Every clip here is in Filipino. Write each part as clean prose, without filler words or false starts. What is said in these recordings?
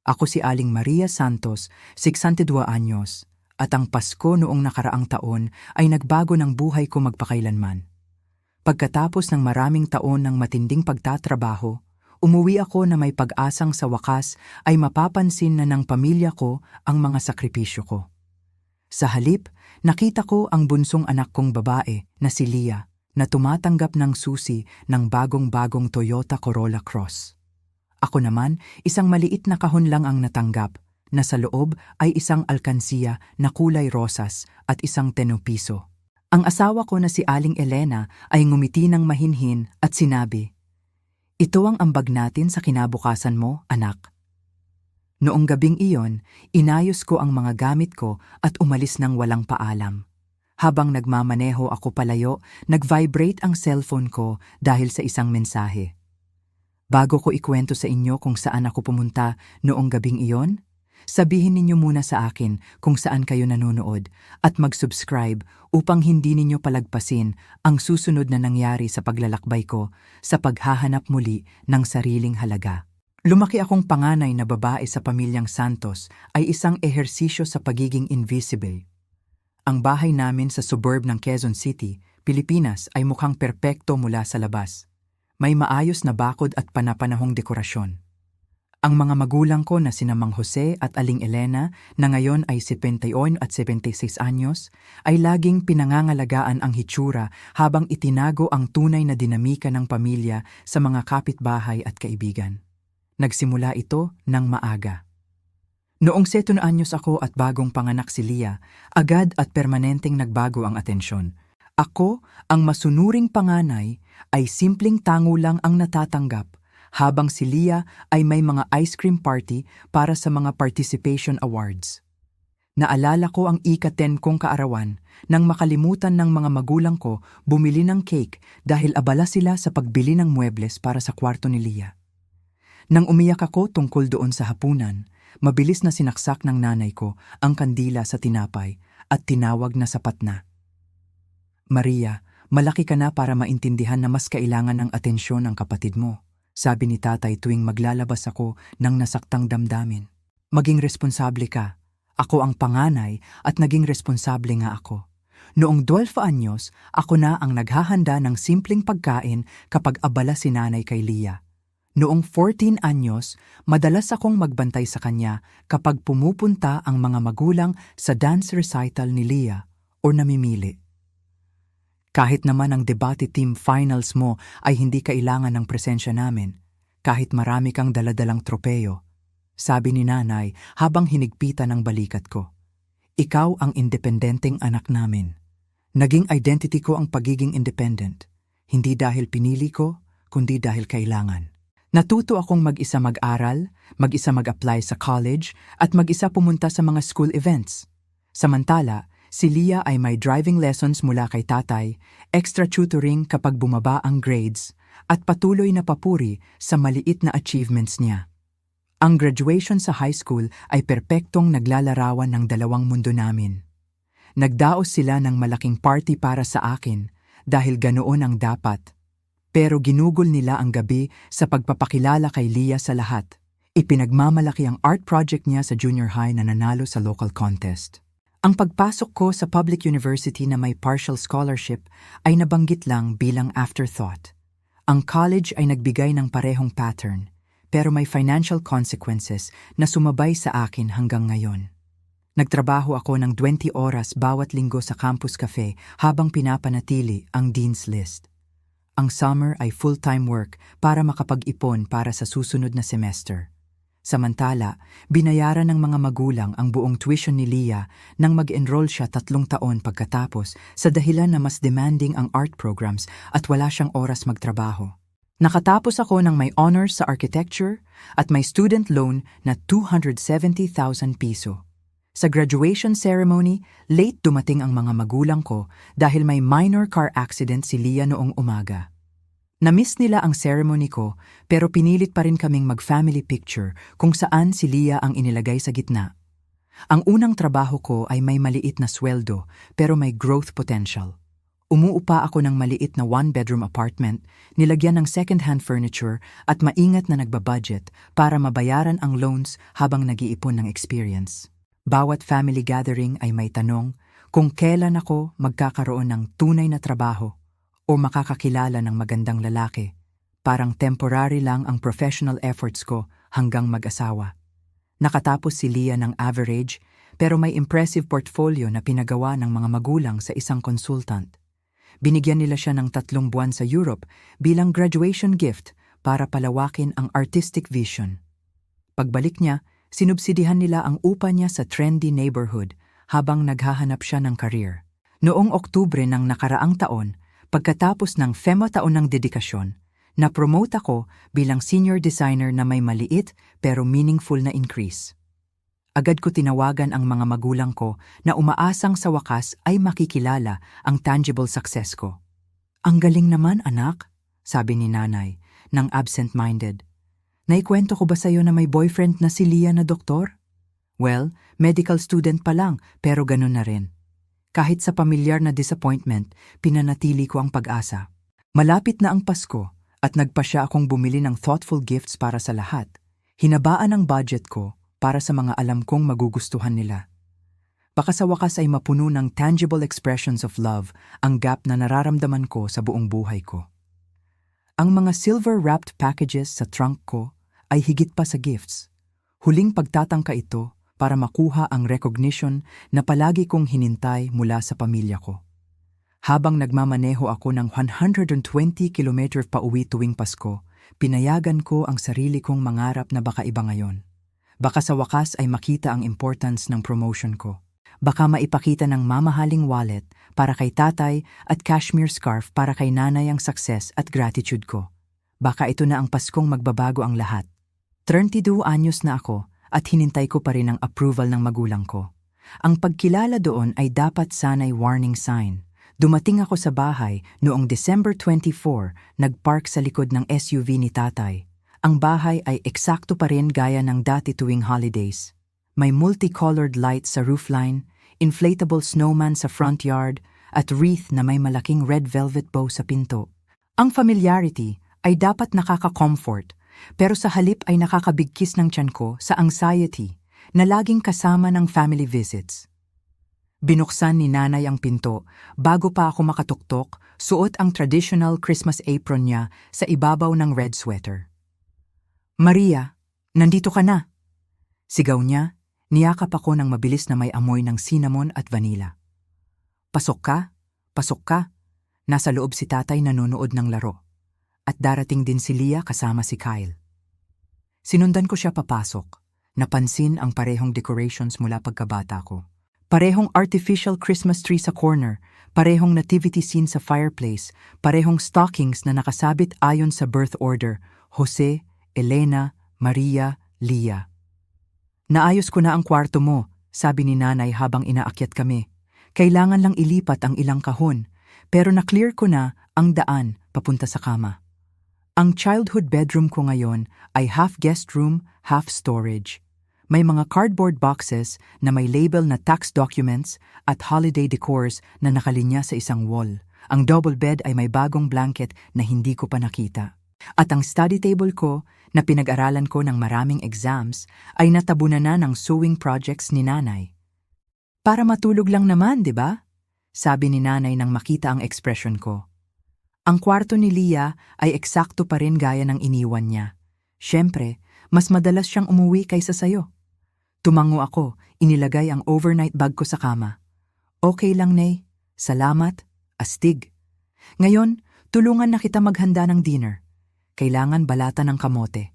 Ako si Aling Maria Santos, 62 anyos, at ang Pasko noong nakaraang taon ay nagbago ng buhay ko magpakailanman. Pagkatapos ng maraming taon ng matinding pagtatrabaho, umuwi ako na may pag-asang sa wakas ay mapapansin na ng pamilya ko ang mga sakripisyo ko. Sa halip, nakita ko ang bunsong anak kong babae na si Lia na tumatanggap ng susi ng bagong-bagong Toyota Corolla Cross. Ako naman, isang maliit na kahon lang ang natanggap, na sa loob ay isang alkansiya na kulay rosas at isang 10 piso. Ang asawa ko na si Aling Elena ay ngumiti ng mahinhin at sinabi, "Ito ang ambag natin sa kinabukasan mo, anak." Noong gabing iyon, inayos ko ang mga gamit ko at umalis ng walang paalam. Habang nagmamaneho ako palayo, nag-vibrate ang cellphone ko dahil sa isang mensahe. Bago ko ikwento sa inyo kung saan ako pumunta noong gabing iyon, sabihin ninyo muna sa akin kung saan kayo nanonood at mag-subscribe upang hindi ninyo palagpasin ang susunod na nangyari sa paglalakbay ko sa paghahanap muli ng sariling halaga. Lumaki akong panganay na babae sa pamilyang Santos ay isang ehersisyo sa pagiging invisible. Ang bahay namin sa suburb ng Quezon City, Pilipinas ay mukhang perpekto mula sa labas. May maayos na bakod at panapanahong dekorasyon. Ang mga magulang ko na sina Mang Jose at Aling Elena na ngayon ay 71 at 76 anyos ay laging pinangangalagaan ang hitsura habang itinago ang tunay na dinamika ng pamilya sa mga kapitbahay at kaibigan. Nagsimula ito ng maaga. Noong 7 anyos ako at bagong panganak si Lia, agad at permanenteng nagbago ang atensyon. Ako, ang masunuring panganay, ay simpleng tango lang ang natatanggap, habang si Lia ay may mga ice cream party para sa mga participation awards. Naalala ko ang ika-10 kong kaarawan nang makalimutan ng mga magulang ko bumili ng cake dahil abala sila sa pagbili ng muebles para sa kwarto ni Lia. Nang umiyak ako tungkol doon sa hapunan, mabilis na sinaksak ng nanay ko ang kandila sa tinapay at tinawag na sapat na. "Maria, malaki ka na para maintindihan na mas kailangan ng atensyon ng kapatid mo," sabi ni tatay tuwing maglalabas ako ng nasaktang damdamin. "Maging responsable ka. Ako ang panganay at naging responsable nga ako. Noong 12 anyos, ako na ang naghahanda ng simpleng pagkain kapag abala si nanay kay Lia. Noong 14 anyos, madalas akong magbantay sa kanya kapag pumupunta ang mga magulang sa dance recital ni Lia o namimili. Kahit naman ang debate team finals mo ay hindi kailangan ng presensya namin, kahit marami kang daladalang tropeyo," sabi ni nanay habang hinigpitan ng balikat ko. "Ikaw ang independenteng anak namin." Naging identity ko ang pagiging independent, hindi dahil pinili ko, kundi dahil kailangan. Natuto akong mag-isa mag-aral, mag-isa mag-apply sa college, at mag-isa pumunta sa mga school events. Samantala, si Lia ay may driving lessons mula kay tatay, extra tutoring kapag bumaba ang grades, at patuloy na papuri sa maliit na achievements niya. Ang graduation sa high school ay perpektong naglalarawan ng dalawang mundo namin. Nagdaos sila ng malaking party para sa akin dahil ganoon ang dapat. Pero ginugol nila ang gabi sa pagpapakilala kay Lia sa lahat. Ipinagmamalaki ang art project niya sa junior high na nanalo sa local contest. Ang pagpasok ko sa public university na may partial scholarship ay nabanggit lang bilang afterthought. Ang college ay nagbigay ng parehong pattern, pero may financial consequences na sumabay sa akin hanggang ngayon. Nagtrabaho ako ng 20 oras bawat linggo sa campus cafe habang pinapanatili ang Dean's List. Ang summer ay full-time work para makapag-ipon para sa susunod na semester. Samantala, binayaran ng mga magulang ang buong tuition ni Lia nang mag-enroll siya 3 taon pagkatapos sa dahilan na mas demanding ang art programs at wala siyang oras magtrabaho. Nakatapos ako ng may honors sa architecture at may student loan na 270,000 piso. Sa graduation ceremony, late dumating ang mga magulang ko dahil may minor car accident si Lia noong umaga. Na-miss nila ang ceremony ko pero pinilit pa rin kaming mag-family picture kung saan si Lia ang inilagay sa gitna. Ang unang trabaho ko ay may maliit na sweldo pero may growth potential. Umuupa ako ng maliit na one-bedroom apartment, nilagyan ng second-hand furniture at maingat na nagbabudget para mabayaran ang loans habang nag-iipon ng experience. Bawat family gathering ay may tanong kung kailan ako magkakaroon ng tunay na trabaho o makakakilala ng magandang lalaki. Parang temporary lang ang professional efforts ko hanggang mag-asawa. Nakatapos si Leah ng average pero may impressive portfolio na pinagawa ng mga magulang sa isang consultant. Binigyan nila siya ng 3 buwan sa Europe bilang graduation gift para palawakin ang artistic vision. Pagbalik niya, sinubsidihan nila ang upa niya sa trendy neighborhood habang naghahanap siya ng career. Noong Oktubre ng nakaraang taon, pagkatapos ng FEMA taon ng dedikasyon, na-promote ako bilang senior designer na may maliit pero meaningful na increase. Agad ko tinawagan ang mga magulang ko na umaasang sa wakas ay makikilala ang tangible success ko. "Ang galing naman, anak," sabi ni nanay, nang absent-minded. "Naikwento ko ba sa'yo na may boyfriend na si Leah na doktor?" "Well, medical student pa lang, pero ganun na rin." Kahit sa pamilyar na disappointment, pinanatili ko ang pag-asa. Malapit na ang Pasko at nagpasya akong bumili ng thoughtful gifts para sa lahat. Hinabaan ang budget ko para sa mga alam kong magugustuhan nila. Baka sa wakas ay mapuno ng tangible expressions of love ang gap na nararamdaman ko sa buong buhay ko. Ang mga silver-wrapped packages sa trunk ko ay higit pa sa gifts. Huling pagtatangka ito para makuha ang recognition na palagi kong hinintay mula sa pamilya ko. Habang nagmamaneho ako ng 120 kilometer pauwi tuwing Pasko, pinayagan ko ang sarili kong mangarap na baka iba ngayon. Baka sa wakas ay makita ang importance ng promotion ko. Baka maipakita ng mamahaling wallet para kay tatay at cashmere scarf para kay nanay ang success at gratitude ko. Baka ito na ang Paskong magbabago ang lahat. 32 anyos na ako at hinintay ko pa rin ang approval ng magulang ko. Ang pagkilala doon ay dapat sanay warning sign. Dumating ako sa bahay noong December 24, nagpark sa likod ng SUV ni tatay. Ang bahay ay eksakto pa rin gaya ng dati tuwing holidays. May multicolored lights sa roofline, inflatable snowman sa front yard, at wreath na may malaking red velvet bow sa pinto. Ang familiarity ay dapat nakaka-comfort, pero sa halip ay nakakabigkis ng tiyan ko sa anxiety na laging kasama ng family visits. Binuksan ni nanay ang pinto bago pa ako makatuktok, suot ang traditional Christmas apron niya sa ibabaw ng red sweater. "Maria, nandito ka na!" Sigaw niya, niyakap ako ng mabilis na may amoy ng cinnamon at vanilla. "Pasok ka, pasok ka." Nasa loob si tatay nanonood ng laro. At darating din si Leah kasama si Kyle. Sinundan ko siya papasok. Napansin ang parehong decorations mula pagkabata ko. Parehong artificial Christmas tree sa corner, parehong nativity scene sa fireplace, parehong stockings na nakasabit ayon sa birth order, Jose, Elena, Maria, Leah. "Naayos ko na ang kwarto mo," sabi ni nanay habang inaakyat kami. Kailangan lang ilipat ang ilang kahon, pero na-clear ko na ang daan papunta sa kama. Ang childhood bedroom ko ngayon ay half guest room, half storage. May mga cardboard boxes na may label na tax documents at holiday decors na nakalinya sa isang wall. Ang double bed ay may bagong blanket na hindi ko pa nakita. At ang study table ko, na pinag-aralan ko ng maraming exams, ay natabunan na ng sewing projects ni nanay. "Para matulog lang naman, di ba?" sabi ni nanay nang makita ang expression ko. Ang kwarto ni Leah ay eksakto pa rin gaya ng iniwan niya. Siyempre, mas madalas siyang umuwi kaysa sayo. Tumango ako, inilagay ang overnight bag ko sa kama. "Okay lang, Nay. Salamat. Astig. Ngayon, tulungan na kita maghanda ng dinner. Kailangan balatan ng kamote."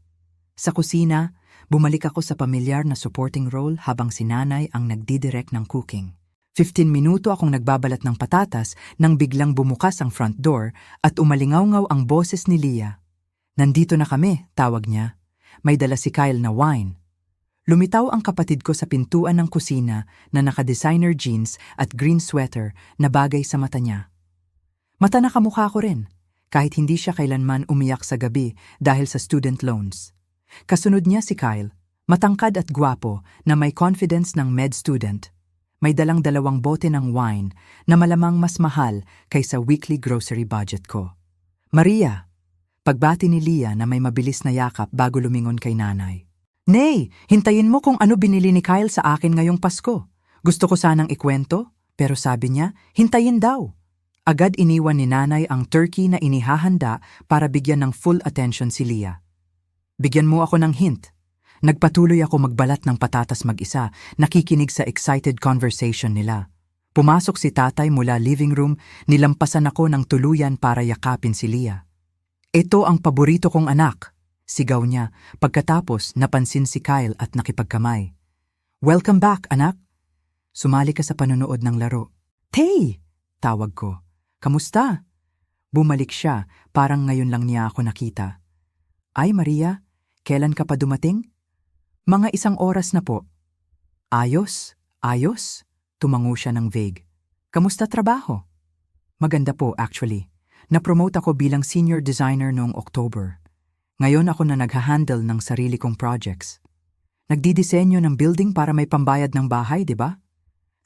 Sa kusina, bumalik ako sa pamilyar na supporting role habang si nanay ang nagdidirect ng cooking. 15 minuto akong nagbabalat ng patatas nang biglang bumukas ang front door at umalingaw-ngaw ang boses ni Leah. "Nandito na kami," tawag niya. May dala si Kyle na wine. Lumitaw ang kapatid ko sa pintuan ng kusina na naka-designer jeans at green sweater na bagay sa mata niya. Mata na kamukha ko rin, kahit hindi siya kailanman umiyak sa gabi dahil sa student loans. Kasunod niya si Kyle, matangkad at gwapo na may confidence ng med student. May dalang 2 bote ng wine na malamang mas mahal kaysa weekly grocery budget ko. Maria, pagbati ni Leah na may mabilis na yakap bago lumingon kay nanay. Nay, hintayin mo kung ano binili ni Kyle sa akin ngayong Pasko. Gusto ko sanang ikwento, pero sabi niya, hintayin daw. Agad iniwan ni nanay ang turkey na inihahanda para bigyan ng full attention si Leah. Bigyan mo ako ng hint. Nagpatuloy ako magbalat ng patatas mag-isa, nakikinig sa excited conversation nila. Pumasok si tatay mula living room, nilampasan ako ng tuluyan para yakapin si Leah. Ito ang paborito kong anak, sigaw niya pagkatapos napansin si Kyle at nakipagkamay. Welcome back, anak. Sumali ka sa panonood ng laro. Tay! Tawag ko. Kamusta? Bumalik siya, parang ngayon lang niya ako nakita. Ay Maria, kailan ka pa dumating? Mga 1 oras na po. Ayos, ayos. Tumango siya ng vague. Kamusta trabaho? Maganda po actually. Na-promote ako bilang senior designer noong October. Ngayon ako na nagha-handle ng sarili kong projects. Nagdidisenyo ng building para may pambayad ng bahay, di ba?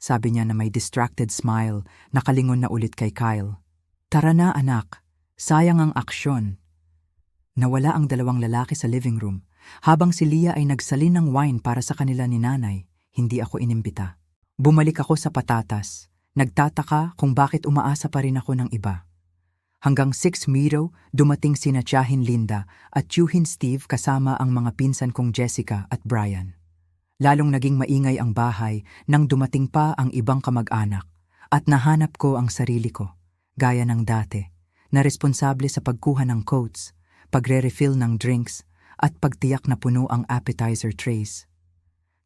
Sabi niya na may distracted smile, nakalingon na ulit kay Kyle. Tara na anak, sayang ang aksyon. Nawala ang 2 lalaki sa living room. Habang si Leah ay nagsalin ng wine para sa kanila ni nanay, hindi ako inimbita. Bumalik ako sa patatas. Nagtataka kung bakit umaasa pa rin ako ng iba. Hanggang 6:00 dumating sina Tiyahin Linda at Tiyuhin Steve kasama ang mga pinsan kong Jessica at Brian. Lalong naging maingay ang bahay nang dumating pa ang ibang kamag-anak at nahanap ko ang sarili ko, gaya ng dati, na responsable sa pagkuha ng coats, pagre-refill ng drinks, at pagtiyak na puno ang appetizer trays.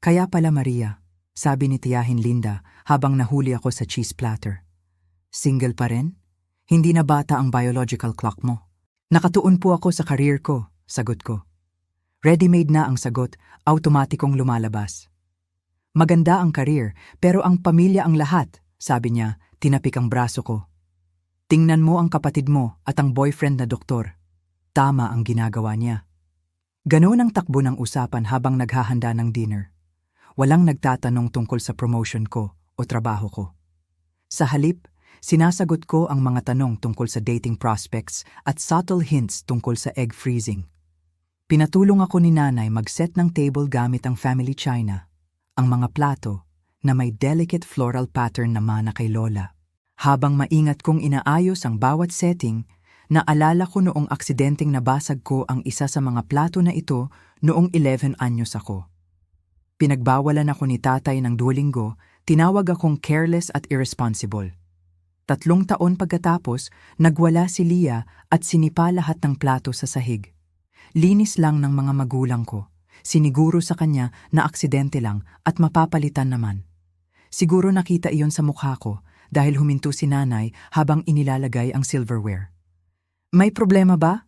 Kaya pala Maria, sabi ni Tiyahin Linda habang nahuli ako sa cheese platter. Single pa rin? Hindi na bata ang biological clock mo. Nakatuon po ako sa career ko, sagot ko. Ready-made na ang sagot, automatikong lumalabas. Maganda ang career, pero ang pamilya ang lahat, sabi niya, tinapik ang braso ko. Tingnan mo ang kapatid mo at ang boyfriend na doktor. Tama ang ginagawa niya. Ganoon ang takbo ng usapan habang naghahanda ng dinner. Walang nagtatanong tungkol sa promotion ko o trabaho ko. Sa halip, sinasagot ko ang mga tanong tungkol sa dating prospects at subtle hints tungkol sa egg freezing. Pinatulong ako ni nanay mag-set ng table gamit ang family china, ang mga plato na may delicate floral pattern na mana kay Lola. Habang maingat kong inaayos ang bawat setting, naalala ko noong aksidenteng nabasag ko ang isa sa mga plato na ito noong 11 anyos ako. Pinagbawalan ako ni tatay ng 2 linggo, tinawag akong careless at irresponsible. 3 taon pagkatapos, nagwala si Leah at sinipa lahat ng plato sa sahig. Linis lang ng mga magulang ko. Siniguro sa kanya na aksidente lang at mapapalitan naman. Siguro nakita iyon sa mukha ko dahil huminto si nanay habang inilalagay ang silverware. May problema ba?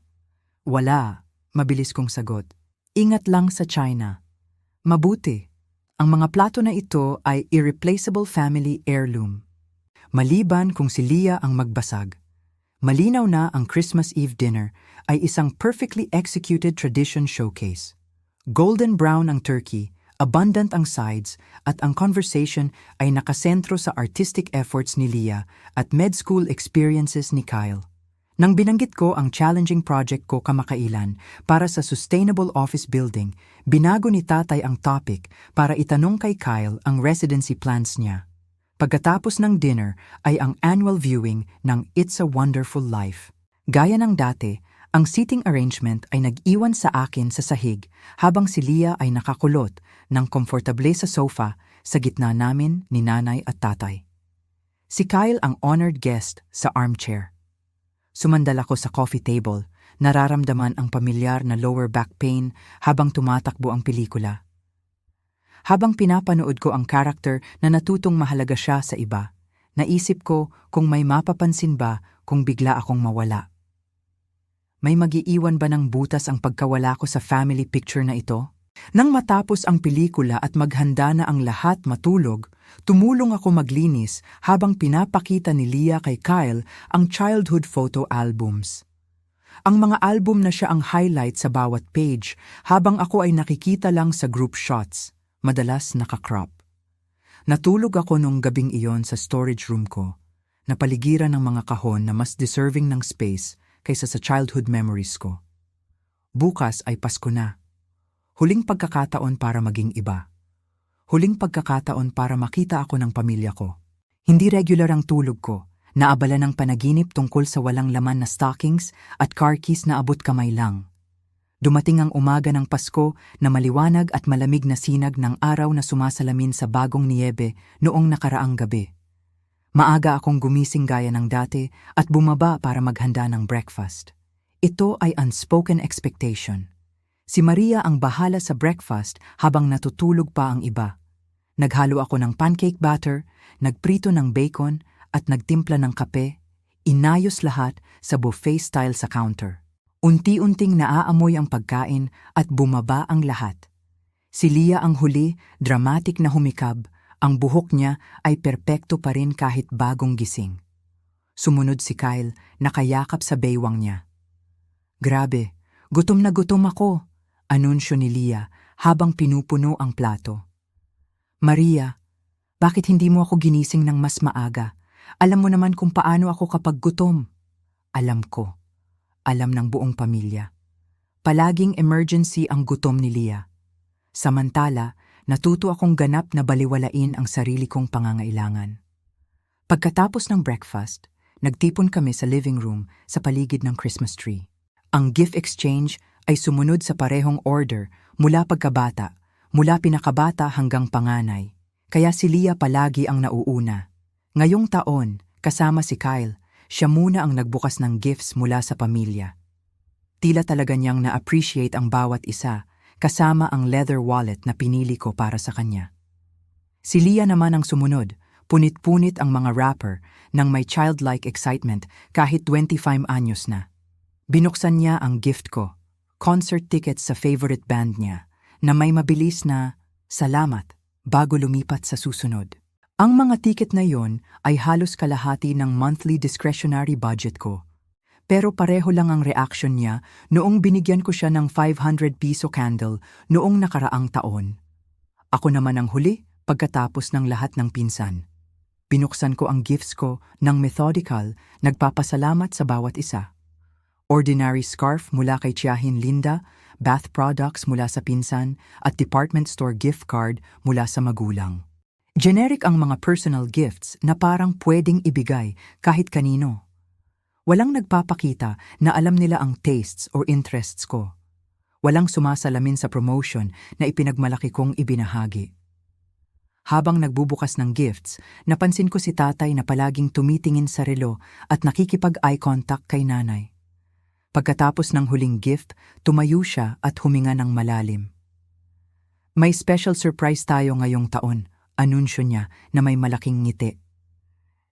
Wala, mabilis kong sagot. Ingat lang sa China. Mabuti. Ang mga plato na ito ay irreplaceable family heirloom. Maliban kung si Leah ang magbasag. Malinaw na ang Christmas Eve dinner ay isang perfectly executed tradition showcase. Golden brown ang turkey, abundant ang sides, at ang conversation ay nakasentro sa artistic efforts ni Leah at med school experiences ni Kyle. Nang binanggit ko ang challenging project ko kamakailan para sa sustainable office building, binago ni tatay ang topic para itanong kay Kyle ang residency plans niya. Pagkatapos ng dinner ay ang annual viewing ng It's a Wonderful Life. Gaya ng dati, ang seating arrangement ay nag-iwan sa akin sa sahig habang si Leah ay nakakulot ng komportable sa sofa sa gitna namin ni nanay at tatay. Si Kyle ang honored guest sa armchair. Sumandal ako sa coffee table, nararamdaman ang pamilyar na lower back pain habang tumatakbo ang pelikula. Habang pinapanood ko ang karakter na natutong mahalaga siya sa iba, naisip ko kung may mapapansin ba kung bigla akong mawala. May magiiwan ba ng butas ang pagkawala ko sa family picture na ito? Nang matapos ang pelikula at maghanda na ang lahat matulog, tumulong ako maglinis habang pinapakita ni Leah kay Kyle ang childhood photo albums. Ang mga album na siya ang highlight sa bawat page habang ako ay nakikita lang sa group shots, madalas nakakrop. Natulog ako nung gabing iyon sa storage room ko, napaligiran ng mga kahon na mas deserving ng space kaysa sa childhood memories ko. Bukas ay Pasko na. Huling pagkakataon para maging iba. Huling pagkakataon para makita ako ng pamilya ko. Hindi regular ang tulog ko, naabala ng panaginip tungkol sa walang laman na stockings at car keys na abot kamay lang. Dumating ang umaga ng Pasko na maliwanag at malamig na sinag ng araw na sumasalamin sa bagong niyebe noong nakaraang gabi. Maaga akong gumising gaya ng dati at bumaba para maghanda ng breakfast. Ito ay unspoken expectation. Si Maria ang bahala sa breakfast habang natutulog pa ang iba. Naghalo ako ng pancake batter, nagprito ng bacon at nagtimpla ng kape, inayos lahat sa buffet style sa counter. Unti-unting naaamoy ang pagkain at bumaba ang lahat. Si Leah ang huli, dramatic na humikab, ang buhok niya ay perpekto pa rin kahit bagong gising. Sumunod si Kyle, nakayakap sa baywang niya. Grabe, gutom na gutom ako, anunsyo ni Leah habang pinupuno ang plato. Maria, bakit hindi mo ako ginising ng mas maaga? Alam mo naman kung paano ako kapag gutom. Alam ko. Alam ng buong pamilya. Palaging emergency ang gutom ni Leah. Samantala, natuto akong ganap na baliwalain ang sarili kong pangangailangan. Pagkatapos ng breakfast, nagtipon kami sa living room sa paligid ng Christmas tree. Ang gift exchange ay sumunod sa parehong order mula pagkabata, mula pinakabata hanggang panganay. Kaya si Leah palagi ang nauuna. Ngayong taon, kasama si Kyle, siya muna ang nagbukas ng gifts mula sa pamilya. Tila talaga niyang na-appreciate ang bawat isa, kasama ang leather wallet na pinili ko para sa kanya. Si Leah naman ang sumunod, punit-punit ang mga wrapper nang may childlike excitement kahit 25 anyos na. Binuksan niya ang gift ko, concert tickets sa favorite band niya, na may mabilis na salamat bago lumipat sa susunod. Ang mga ticket na yon ay halos kalahati ng monthly discretionary budget ko. Pero pareho lang ang reaction niya noong binigyan ko siya ng 500 piso candle noong nakaraang taon. Ako naman ang huli pagkatapos ng lahat ng pinsan. Binuksan ko ang gifts ko ng methodical, nagpapasalamat sa bawat isa. Ordinary scarf mula kay Tiyahin Linda, bath products mula sa pinsan, at department store gift card mula sa magulang. Generic ang mga personal gifts na parang pwedeng ibigay kahit kanino. Walang nagpapakita na alam nila ang tastes or interests ko. Walang sumasalamin sa promotion na ipinagmalaki kong ibinahagi. Habang nagbubukas ng gifts, napansin ko si tatay na palaging tumitingin sa relo at nakikipag-eye contact kay nanay. Pagkatapos ng huling gift, tumayo siya at huminga ng malalim. May special surprise tayo ngayong taon, anunsyo niya na may malaking ngiti.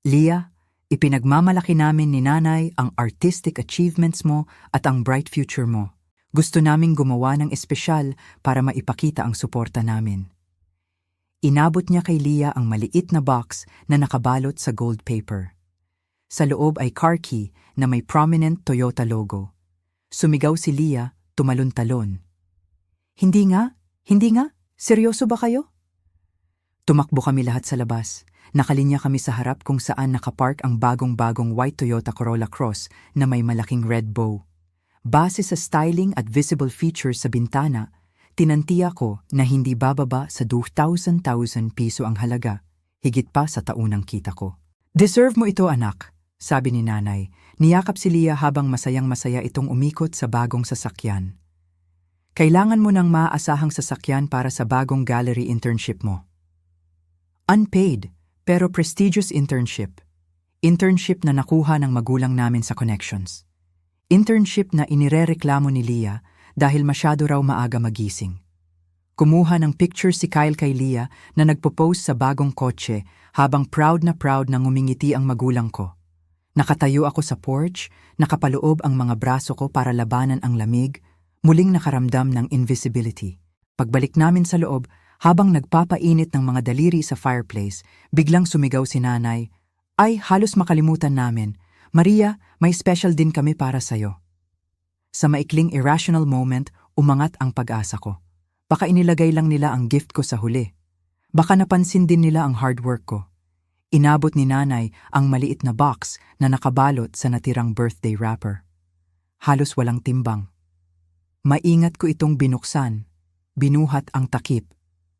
Leah, ipinagmamalaki namin ni nanay ang artistic achievements mo at ang bright future mo. Gusto naming gumawa ng espesyal para maipakita ang suporta namin. Inabot niya kay Leah ang maliit na box na nakabalot sa gold paper. Sa loob ay car key na may prominent Toyota logo. Sumigaw si Leah, tumalon-talon. Hindi nga, seryoso ba kayo? Tumakbo kami lahat sa labas. Nakalinya kami sa harap kung saan nakapark ang bagong-bagong white Toyota Corolla Cross na may malaking red bow. Base sa styling at visible features sa bintana, tinantiya ko na hindi bababa sa 2,000 piso ang halaga, higit pa sa taunang kita ko. Deserve mo ito, anak, sabi ni nanay. Niyakap si Leah habang masayang-masaya itong umikot sa bagong sasakyan. Kailangan mo ng maaasahang sasakyan para sa bagong gallery internship mo. Unpaid, pero prestigious internship. Internship na nakuha ng magulang namin sa connections. Internship na inirereklamo ni Leah dahil masyado raw maaga magising. Kumuha ng picture si Kyle kay Leah na nagpo-post sa bagong kotse habang proud na ngumingiti ang magulang ko. Nakatayo ako sa porch, nakapaloob ang mga braso ko para labanan ang lamig, muling nakaramdam ng invisibility. Pagbalik namin sa loob, habang nagpapainit ng mga daliri sa fireplace, biglang sumigaw si nanay, "Ay, halos makalimutan namin. Maria, may special din kami para sa'yo." Sa maikling irrational moment, umangat ang pag-asa ko. Baka inilagay lang nila ang gift ko sa huli. Baka napansin din nila ang hard work ko. Inabot ni nanay ang maliit na box na nakabalot sa natirang birthday wrapper. Halos walang timbang. Maingat ko itong binuksan, binuhat ang takip,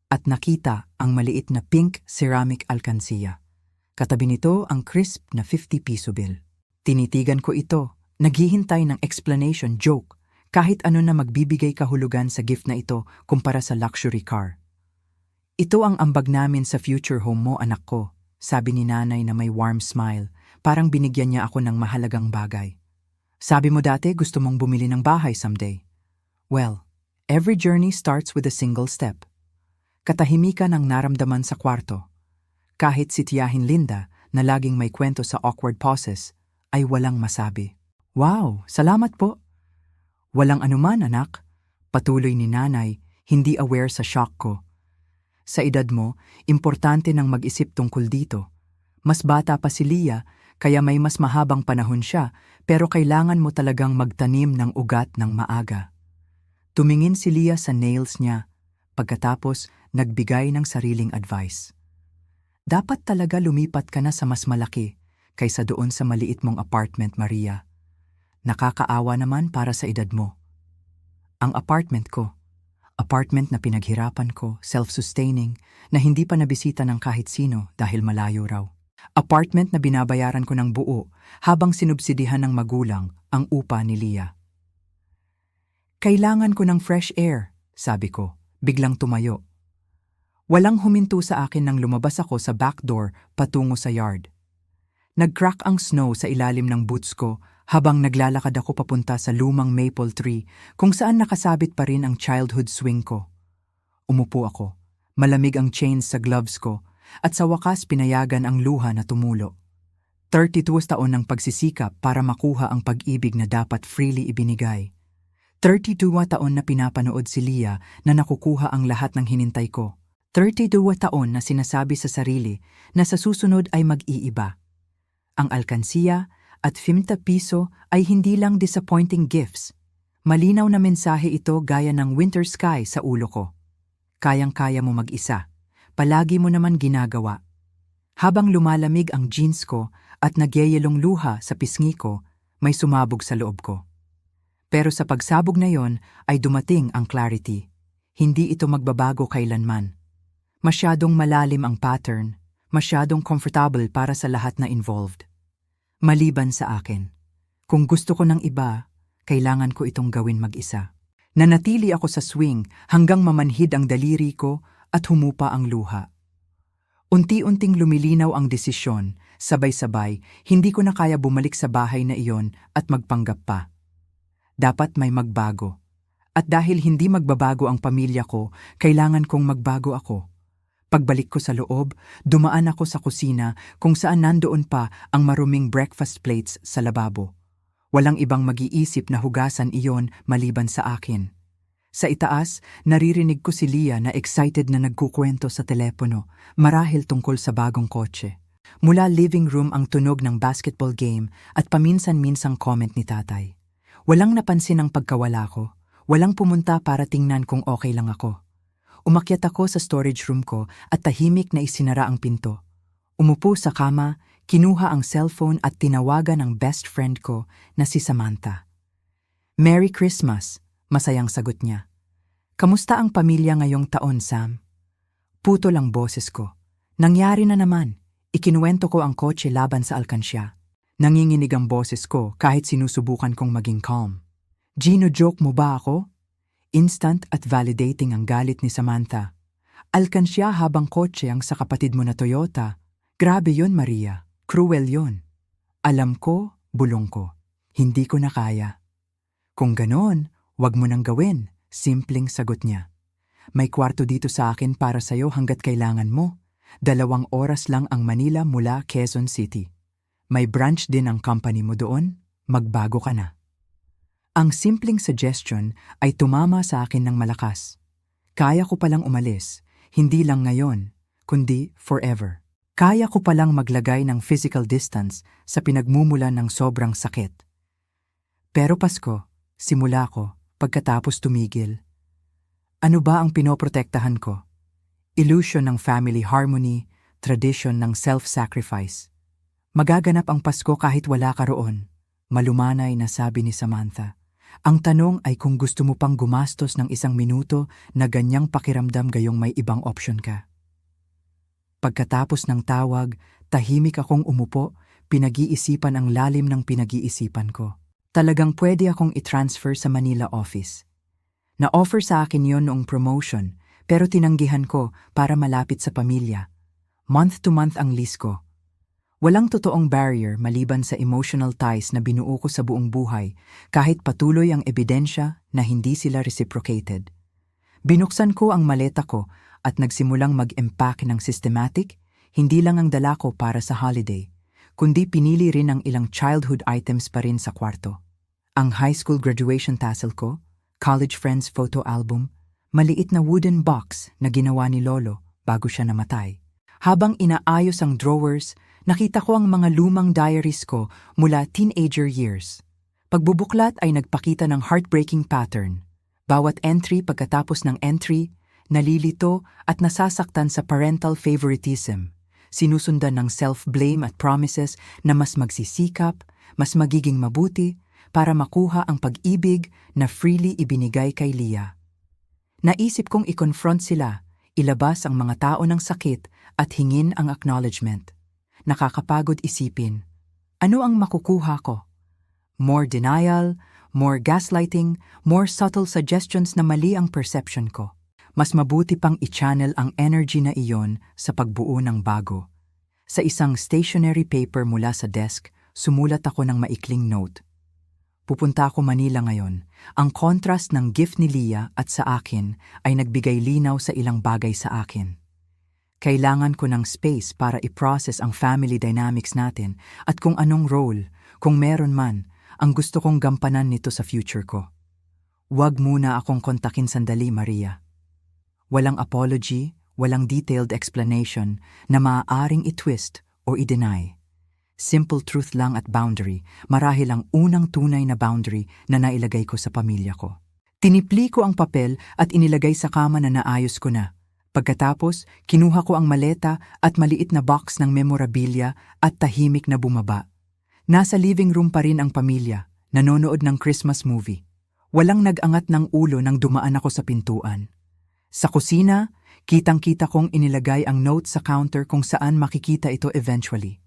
at nakita ang maliit na pink ceramic alkansiya. Katabi nito ang crisp na 50 piso bill. Tinitigan ko ito, naghihintay ng explanation joke, kahit ano na magbibigay kahulugan sa gift na ito kumpara sa luxury car. Ito ang ambag namin sa future home mo, anak ko, sabi ni nanay na may warm smile, parang binigyan niya ako ng mahalagang bagay. Sabi mo dati gusto mong bumili ng bahay someday. Well, every journey starts with a single step. Katahimikan ang naramdaman sa kwarto. Kahit si Tiyahin Linda, na laging may kwento sa awkward pauses, ay walang masabi. Wow, salamat po. Walang anuman, anak. Patuloy ni nanay, hindi aware sa shock ko. Sa edad mo, importante nang mag-isip tungkol dito. Mas bata pa si Leah, kaya may mas mahabang panahon siya, pero kailangan mo talagang magtanim ng ugat ng maaga. Tumingin si Leah sa nails niya, pagkatapos nagbigay ng sariling advice. Dapat talaga lumipat ka na sa mas malaki, kaysa doon sa maliit mong apartment, Maria. Nakakaawa naman para sa edad mo. Ang apartment ko, apartment na pinaghirapan ko, self-sustaining, na hindi pa nabisita ng kahit sino dahil malayo raw. Apartment na binabayaran ko ng buo habang sinubsidihan ng magulang ang upa ni Leah. Kailangan ko ng fresh air, sabi ko, biglang tumayo. Walang huminto sa akin nang lumabas ako sa back door patungo sa yard. Nag-crack ang snow sa ilalim ng boots ko habang naglalakad ako papunta sa lumang maple tree kung saan nakasabit pa rin ang childhood swing ko. Umupo ako, malamig ang chains sa gloves ko, at sa wakas pinayagan ang luha na tumulo. 32 taon ng pagsisikap para makuha ang pag-ibig na dapat freely ibinigay. 32 taon na pinapanood si Leah na nakukuha ang lahat ng hinintay ko. 32 taon na sinasabi sa sarili na sa susunod ay mag-iiba. Ang alkansiya at 50 piso ay hindi lang disappointing gifts. Malinaw na mensahe ito gaya ng winter sky sa ulo ko. Kayang-kaya mo mag-isa. Palagi mo naman ginagawa. Habang lumalamig ang jeans ko at nagyayelong luha sa pisngi ko, may sumabog sa loob ko. Pero sa pagsabog na yon ay dumating ang clarity. Hindi ito magbabago kailanman. Masyadong malalim ang pattern, masyadong comfortable para sa lahat na involved. Maliban sa akin. Kung gusto ko ng iba, kailangan ko itong gawin mag-isa. Nanatili ako sa swing hanggang mamanhid ang daliri ko at humupa ang luha. Unti-unting lumilinaw ang desisyon, sabay-sabay, hindi ko na kaya bumalik sa bahay na iyon at magpanggap pa. Dapat may magbago. At dahil hindi magbabago ang pamilya ko, kailangan kong magbago ako. Pagbalik ko sa loob, dumaan ako sa kusina kung saan nandoon pa ang maruming breakfast plates sa lababo. Walang ibang mag-iisip na hugasan iyon maliban sa akin. Sa itaas, naririnig ko si Leah na excited na nagkukwento sa telepono, marahil tungkol sa bagong kotse. Mula living room ang tunog ng basketball game at paminsan-minsang comment ni tatay. Walang napansin ang pagkawala ko. Walang pumunta para tingnan kung okay lang ako. Umakyat ako sa storage room ko at tahimik na isinara ang pinto. Umupo sa kama, kinuha ang cellphone at tinawagan ang best friend ko na si Samantha. Merry Christmas, masayang sagot niya. Kamusta ang pamilya ngayong taon, Sam? Putol ang boses ko. Nangyari na naman. Ikinuwento ko ang kotse laban sa alkansya. Nanginginig ang boses ko kahit sinusubukan kong maging calm. Gino, joke mo ba ako? Instant at validating ang galit ni Samantha. Alkansya habang kotse ang sa kapatid mo na Toyota. Grabe yon, Maria. Cruel yon. Alam ko, bulong ko. Hindi ko na kaya. Kung ganon, wag mo nang gawin. Simpleng sagot niya. May kwarto dito sa akin para sa'yo hanggat kailangan mo. 2 oras lang ang Manila mula Quezon City. May branch din ang company mo doon, magbago ka na. Ang simpleng suggestion ay tumama sa akin ng malakas. Kaya ko palang umalis, hindi lang ngayon, kundi forever. Kaya ko palang maglagay ng physical distance sa pinagmumulan ng sobrang sakit. Pero Pasko, simula ko, pagkatapos tumigil. Ano ba ang pinoprotektahan ko? Illusion ng family harmony, tradition ng self-sacrifice. Magaganap ang Pasko kahit wala ka roon. Malumanay na sabi ni Samantha. Ang tanong ay kung gusto mo pang gumastos ng 1 minuto na ganyang pakiramdam gayong may ibang option ka. Pagkatapos ng tawag, tahimik akong umupo, pinag-iisipan ang lalim ng pinag-iisipan ko. Talagang pwede akong i-transfer sa Manila office. Na-offer sa akin yon noong promotion, pero tinanggihan ko para malapit sa pamilya. Month to month ang lease ko. Walang totoong barrier maliban sa emotional ties na binuo ko sa buong buhay kahit patuloy ang ebidensya na hindi sila reciprocated. Binuksan ko ang maleta ko at nagsimulang mag-empack ng systematic, hindi lang ang dala ko para sa holiday, kundi pinili rin ang ilang childhood items pa rin sa kwarto. Ang high school graduation tassel ko, college friends photo album, maliit na wooden box na ginawa ni Lolo bago siya namatay. Habang inaayos ang drawers, nakita ko ang mga lumang diaries ko mula teenager years. Pagbubuklat ay nagpakita ng heartbreaking pattern. Bawat entry pagkatapos ng entry, nalilito at nasasaktan sa parental favoritism. Sinusundan ng self-blame at promises na mas magsisikap, mas magiging mabuti para makuha ang pag-ibig na freely ibinigay kay Leah. Naisip kong i-confront sila, ilabas ang mga tao ng sakit at hingin ang acknowledgement. Nakakapagod isipin. Ano ang makukuha ko? More denial, more gaslighting, more subtle suggestions na mali ang perception ko. Mas mabuti pang i-channel ang energy na iyon sa pagbuo ng bago. Sa isang stationery paper mula sa desk, sumulat ako ng maikling note. Pupunta ako Manila ngayon. Ang contrast ng gift ni Leah at sa akin ay nagbigay linaw sa ilang bagay sa akin. Kailangan ko ng space para i-process ang family dynamics natin at kung anong role, kung meron man, ang gusto kong gampanan nito sa future ko. Huwag muna akong kontakin sandali, Maria. Walang apology, walang detailed explanation na maaaring i-twist o i-deny. Simple truth lang at boundary, marahil ang unang tunay na boundary na nailagay ko sa pamilya ko. Tinipli ko ang papel at inilagay sa kama na naayos ko na. Pagkatapos, kinuha ko ang maleta at maliit na box ng memorabilia at tahimik na bumaba. Nasa living room pa rin ang pamilya, nanonood ng Christmas movie. Walang nag-angat ng ulo nang dumaan ako sa pintuan. Sa kusina, kitang-kita kong inilagay ang note sa counter kung saan makikita ito eventually.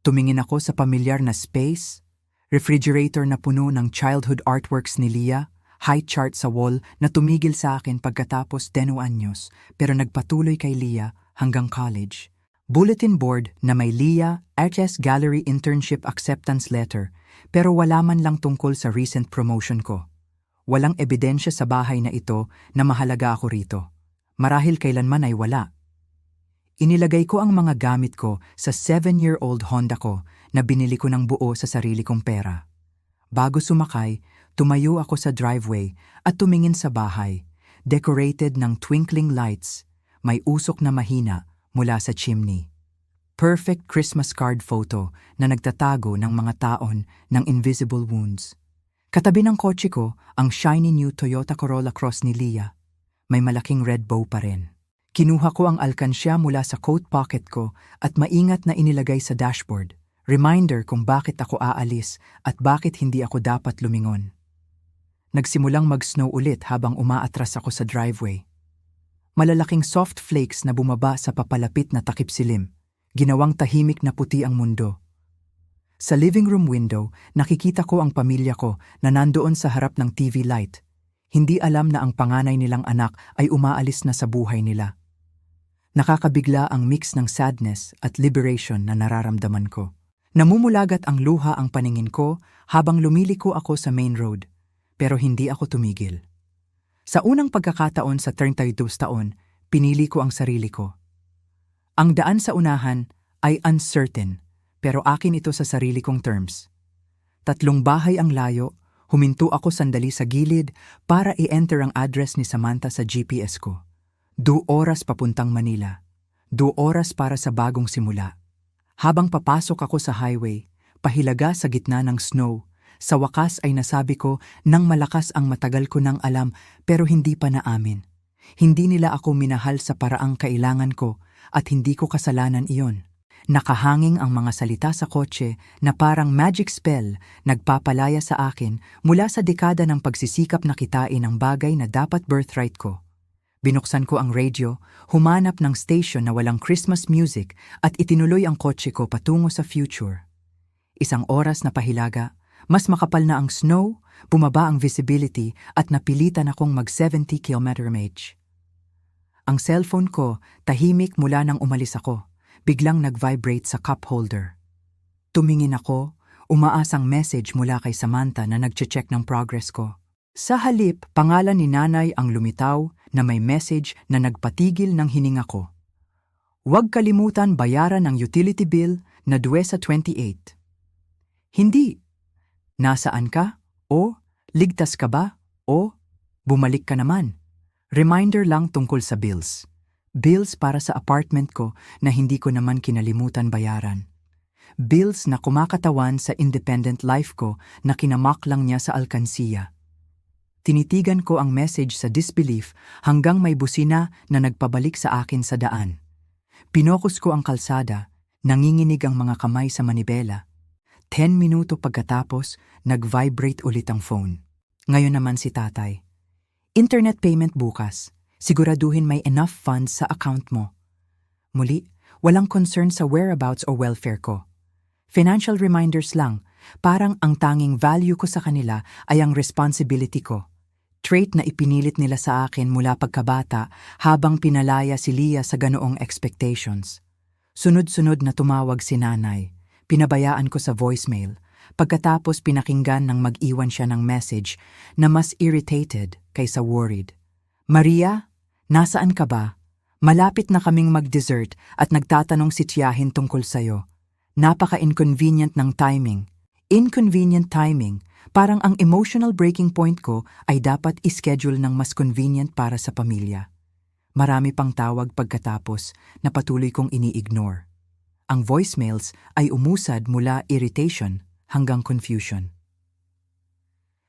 Tumingin ako sa pamilyar na space, refrigerator na puno ng childhood artworks ni Leah, height chart sa wall na tumigil sa akin pagkatapos 10 anyos pero nagpatuloy kay Leah hanggang college. Bulletin board na may Leah HS Gallery Internship Acceptance Letter pero wala man lang tungkol sa recent promotion ko. Walang ebidensya sa bahay na ito na mahalaga ako rito. Marahil kailanman ay wala. Inilagay ko ang mga gamit ko sa 7-year-old Honda ko na binili ko ng buo sa sarili kong pera. Bago sumakay, tumayo ako sa driveway at tumingin sa bahay, decorated ng twinkling lights, may usok na mahina mula sa chimney. Perfect Christmas card photo na nagtatago ng mga taon ng invisible wounds. Katabi ng kotse ko, ang shiny new Toyota Corolla Cross ni Leah. May malaking red bow pa rin. Kinuha ko ang alkansya mula sa coat pocket ko at maingat na inilagay sa dashboard. Reminder kung bakit ako aalis at bakit hindi ako dapat lumingon. Nagsimulang mag-snow ulit habang umaatras ako sa driveway. Malalaking soft flakes na bumaba sa papalapit na takip-silim. Ginawang tahimik na puti ang mundo. Sa living room window, nakikita ko ang pamilya ko na nandoon sa harap ng TV light. Hindi alam na ang panganay nilang anak ay umaalis na sa buhay nila. Nakakabigla ang mix ng sadness at liberation na nararamdaman ko. Namumulagat ang luha ang paningin ko habang lumiliko ako sa main road, pero hindi ako tumigil. Sa unang pagkakataon sa 32 taon, pinili ko ang sarili ko. Ang daan sa unahan ay uncertain, pero akin ito sa sarili kong terms. 3 bahay ang layo, huminto ako sandali sa gilid para i-enter ang address ni Samantha sa GPS ko. 2 oras papuntang Manila. 2 oras para sa bagong simula. Habang papasok ako sa highway, pahilaga sa gitna ng snow, sa wakas ay nasabi ko nang malakas ang matagal ko nang alam pero hindi pa naamin. Hindi nila ako minahal sa paraang kailangan ko at hindi ko kasalanan iyon. Nakahanging ang mga salita sa kotse na parang magic spell nagpapalaya sa akin mula sa dekada ng pagsisikap na kitain ang bagay na dapat birthright ko. Binuksan ko ang radio, humanap ng station na walang Christmas music at itinuloy ang kotse ko patungo sa future. Isang oras na pahilaga, mas makapal na ang snow, bumaba ang visibility at napilitan akong mag 70 km/h. Ang cellphone ko tahimik mula nang umalis ako. Biglang nag-vibrate sa cup holder. Tumingin ako, umaasang message mula kay Samantha na nagche-check ng progress ko. Sa halip, pangalan ni nanay ang lumitaw na may message na nagpatigil ng hininga ko. Huwag kalimutan bayaran ang utility bill na due sa 28. Hindi. Nasaan ka? O ligtas ka ba? O bumalik ka naman. Reminder lang tungkol sa bills. Bills para sa apartment ko na hindi ko naman kinalimutan bayaran. Bills na kumakatawan sa independent life ko na kinamak lang niya sa alkansiya. Tinitigan ko ang message sa disbelief hanggang may busina na nagpabalik sa akin sa daan. Pinokus ko ang kalsada, nanginginig ang mga kamay sa manibela. 10 minuto pagkatapos, nag-vibrate ulit ang phone. Ngayon naman si tatay. Internet payment bukas. Siguraduhin may enough funds sa account mo. Muli, walang concern sa whereabouts o welfare ko. Financial reminders lang, parang ang tanging value ko sa kanila ay ang responsibility ko. Trait na ipinilit nila sa akin mula pagkabata habang pinalaya si Leah sa ganoong expectations. Sunod-sunod na tumawag si nanay. Pinabayaan ko sa voicemail. Pagkatapos pinakinggan ng mag-iwan siya ng message na mas irritated kaysa worried. Maria, nasaan ka ba? Malapit na kaming mag-dessert at nagtatanong si tiyahin tungkol sa'yo. Napaka-inconvenient ng timing. Inconvenient timing, parang ang emotional breaking point ko ay dapat ischedule ng mas convenient para sa pamilya. Marami pang tawag pagkatapos na patuloy kong ini-ignore. Ang voicemails ay umusad mula irritation hanggang confusion.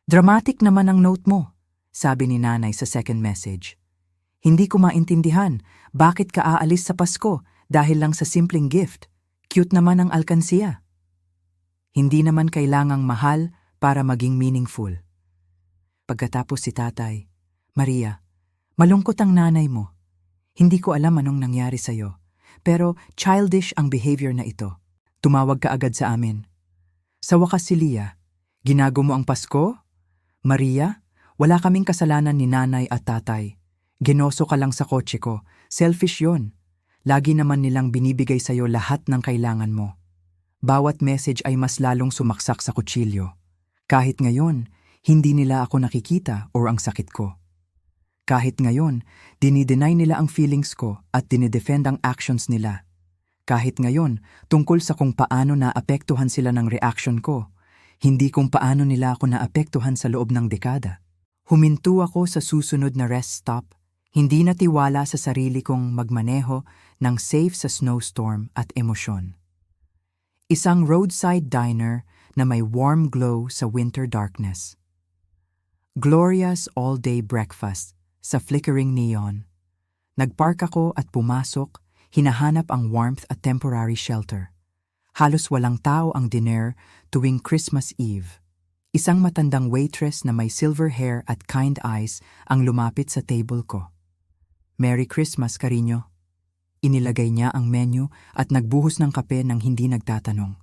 Dramatic naman ang note mo, sabi ni nanay sa second message. Hindi ko maintindihan bakit ka aalis sa Pasko dahil lang sa simpleng gift. Cute naman ang alkansiya. Hindi naman kailangang mahal para maging meaningful. Pagkatapos si tatay, Maria, malungkot ang nanay mo. Hindi ko alam anong nangyari sa'yo, pero childish ang behavior na ito. Tumawag ka agad sa amin. Sa wakas si Leah, ginago mo ang Pasko? Maria, wala kaming kasalanan ni nanay at tatay. Ginoso ka lang sa kotse ko. Selfish yon. Lagi naman nilang binibigay sa'yo lahat ng kailangan mo. Bawat message ay mas lalong sumaksak sa kutsilyo. Kahit ngayon, hindi nila ako nakikita o ang sakit ko. Kahit ngayon, dinideny nila ang feelings ko at dinidefend ang actions nila. Kahit ngayon, tungkol sa kung paano naapektuhan sila ng reaction ko, hindi kung paano nila ako naapektuhan sa loob ng dekada. Huminto ako sa susunod na rest stop, hindi natiwala sa sarili kong magmaneho ng safe sa snowstorm at emosyon. Isang roadside diner na may warm glow sa winter darkness. Glorious all-day breakfast sa flickering neon. Nagpark ako at pumasok, hinahanap ang warmth at temporary shelter. Halos walang tao ang dinner tuwing Christmas Eve. Isang matandang waitress na may silver hair at kind eyes ang lumapit sa table ko. Merry Christmas, Cariño. Inilagay niya ang menu at nagbuhos ng kape nang hindi nagtatanong.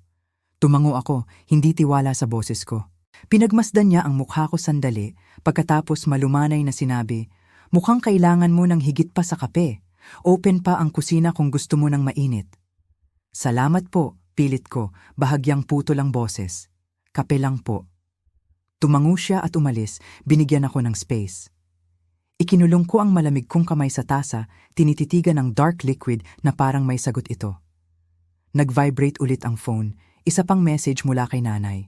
Tumango ako, hindi tiwala sa boses ko. Pinagmasdan niya ang mukha ko sandali, pagkatapos malumanay na sinabi, mukhang kailangan mo ng higit pa sa kape. Open pa ang kusina kung gusto mo ng mainit. Salamat po, pilit ko, bahagyang putol ang boses. Kape lang po. Tumango siya at umalis, binigyan ako ng space. Ikinulong ko ang malamig kong kamay sa tasa, tinititigan ng dark liquid na parang may sagot ito. Nag-vibrate ulit ang phone, isa pang message mula kay nanay.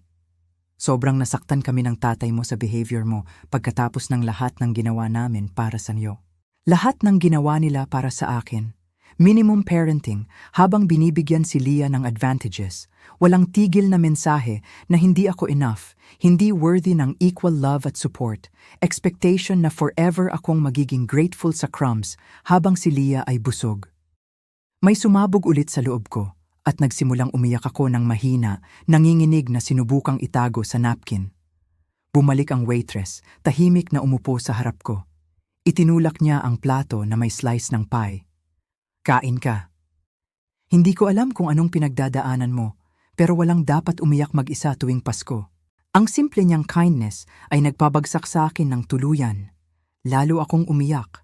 Sobrang nasaktan kami ng tatay mo sa behavior mo pagkatapos ng lahat ng ginawa namin para sa iyo. Lahat ng ginawa nila para sa akin. Minimum parenting habang binibigyan si Leah ng advantages. Walang tigil na mensahe na hindi ako enough, hindi worthy ng equal love at support. Expectation na forever akong magiging grateful sa crumbs habang si Leah ay busog. May sumabog ulit sa loob ko at nagsimulang umiyak ako ng mahina, nanginginig na sinubukang itago sa napkin. Bumalik ang waitress, tahimik na umupo sa harap ko. Itinulak niya ang plato na may slice ng pie. Kain ka. Hindi ko alam kung anong pinagdadaanan mo, pero walang dapat umiyak mag-isa tuwing Pasko. Ang simple niyang kindness ay nagpabagsak sa akin ng tuluyan. Lalo akong umiyak.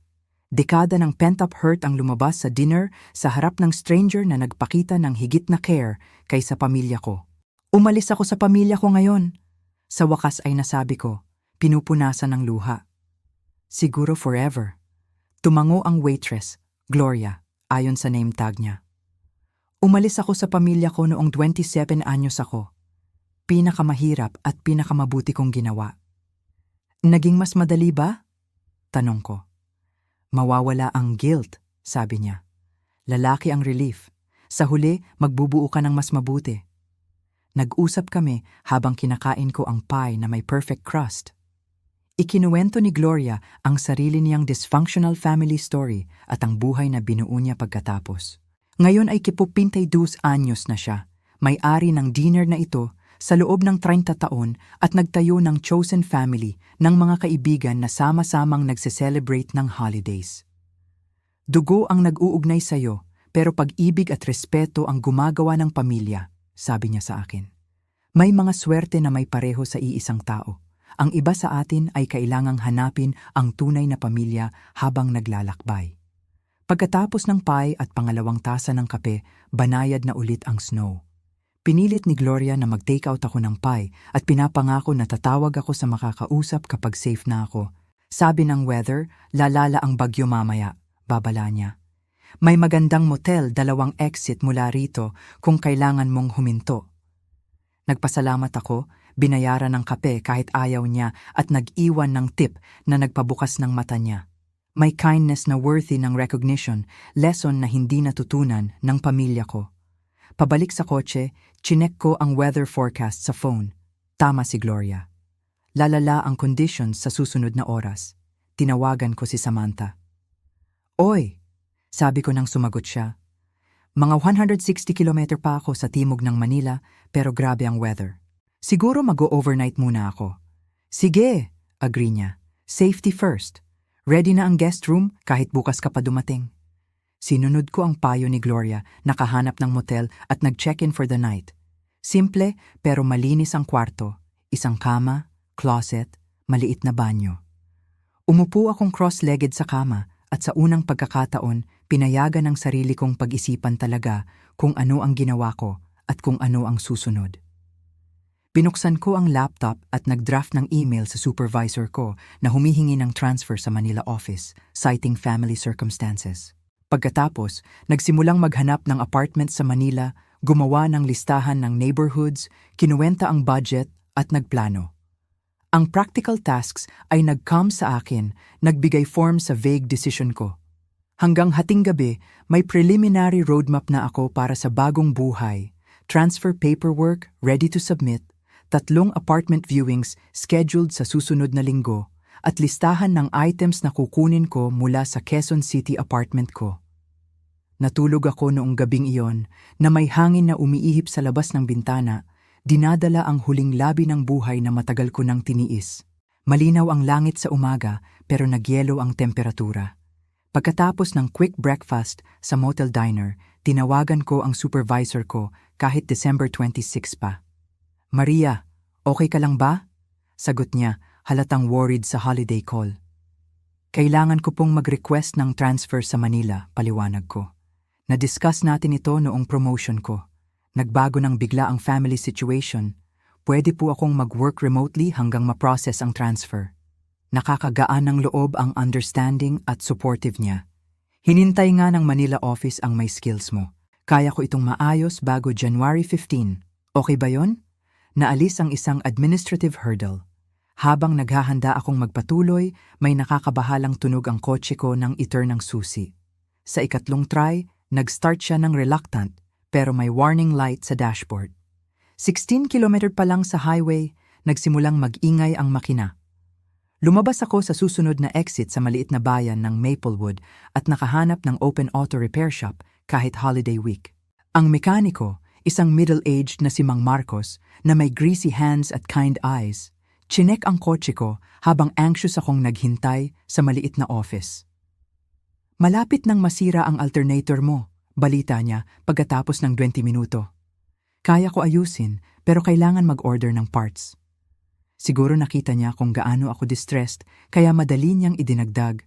Dekada ng pent-up hurt ang lumabas sa dinner sa harap ng stranger na nagpakita ng higit na care kaysa pamilya ko. Umalis ako sa pamilya ko ngayon. Sa wakas ay nasabi ko, pinupunasan ng luha. Siguro forever. Tumango ang waitress, Gloria, ayon sa name tag niya. Umalis ako sa pamilya ko noong 27 anyos ako. Pinakamahirap at pinakamabuti kong ginawa. Naging mas madali ba? Tanong ko. Mawawala ang guilt, sabi niya. Lalaki ang relief. Sa huli, magbubuo ka ng mas mabuti. Nag-usap kami habang kinakain ko ang pie na may perfect crust. Ikinuwento ni Gloria ang sarili niyang dysfunctional family story at ang buhay na binuo niya pagkatapos. Ngayon ay 52 anyos na siya, may-ari ng dinner na ito sa loob ng 30 taon at nagtayo ng chosen family ng mga kaibigan na sama-samang nagse-celebrate ng holidays. Dugo ang nag-uugnay sa'yo, pero pag-ibig at respeto ang gumagawa ng pamilya, sabi niya sa akin. May mga swerte na may pareho sa iisang tao. Ang iba sa atin ay kailangang hanapin ang tunay na pamilya habang naglalakbay. Pagkatapos ng pie at pangalawang tasa ng kape, banayad na ulit ang snow. Pinilit ni Gloria na mag-take out ako ng pie at pinapangako na tatawag ako sa makakausap kapag safe na ako. Sabi ng weather, lalala ang bagyo mamaya, babala niya. May magandang motel, 2 exit mula rito kung kailangan mong huminto. Nagpasalamat ako, binayaran ng kape kahit ayaw niya at nag-iwan ng tip na nagpabukas ng mata niya. May kindness na worthy ng recognition, lesson na hindi natutunan ng pamilya ko. Pabalik sa kotse, chinek ko ang weather forecast sa phone. Tama si Gloria. Lalala ang conditions sa susunod na oras. Tinawagan ko si Samantha. Oy! Sabi ko nang sumagot siya. Mga 160 kilometer pa ako sa timog ng Manila pero grabe ang weather. Siguro mag-o-overnight muna ako. Sige, agree niya. Safety first. Ready na ang guest room kahit bukas ka pa dumating. Sinunod ko ang payo ni Gloria, nakahanap ng motel at nag-check-in for the night. Simple pero malinis ang kwarto, isang kama, closet, maliit na banyo. Umupo akong cross-legged sa kama at sa unang pagkakataon, pinayagan ng sarili kong pag-isipan talaga kung ano ang ginawa ko at kung ano ang susunod. Binuksan ko ang laptop at nag-draft ng email sa supervisor ko na humihingi ng transfer sa Manila office, citing family circumstances. Pagkatapos, nagsimulang maghanap ng apartment sa Manila, gumawa ng listahan ng neighborhoods, kinuwenta ang budget at nagplano. Ang practical tasks ay nag-come sa akin, nagbigay form sa vague decision ko. Hanggang hating gabi, may preliminary roadmap na ako para sa bagong buhay, transfer paperwork ready to submit, 3 apartment viewings scheduled sa susunod na linggo, at listahan ng items na kukunin ko mula sa Quezon City apartment ko. Natulog ako noong gabing iyon na may hangin na umiihip sa labas ng bintana, dinadala ang huling labi ng buhay na matagal ko nang tiniis. Malinaw ang langit sa umaga pero nagyelo ang temperatura. Pagkatapos ng quick breakfast sa motel diner, tinawagan ko ang supervisor ko kahit December 26 pa. Maria, okay ka lang ba? Sagot niya, halatang worried sa holiday call. Kailangan ko pong mag-request ng transfer sa Manila, paliwanag ko. Na-discuss natin ito noong promotion ko. Nagbago ng bigla ang family situation. Pwede po akong mag-work remotely hanggang ma-process ang transfer. Nakakagaan ng loob ang understanding at supportive niya. Hinintay nga ng Manila office ang may skills mo. Kaya ko itong maayos bago January 15. Okay ba yon? Naalis ang isang administrative hurdle. Habang naghahanda akong magpatuloy, may nakakabahalang tunog ang kotse ko nang i-turn ng susi. Sa ikatlong try, Nag-start siya ng reluctant pero may warning light sa dashboard. 16 kilometer pa lang sa highway, nagsimulang mag-ingay ang makina. Lumabas ako sa susunod na exit sa maliit na bayan ng Maplewood at nakahanap ng open auto repair shop kahit holiday week. Ang mekaniko, isang middle-aged na si Mang Marcos na may greasy hands at kind eyes, chinek ang kotse ko habang anxious akong naghintay sa maliit na office. Malapit nang masira ang alternator mo, balita niya pagkatapos ng 20 minuto. Kaya ko ayusin pero kailangan mag-order ng parts. Siguro nakita niya kung gaano ako distressed kaya madali niyang idinagdag.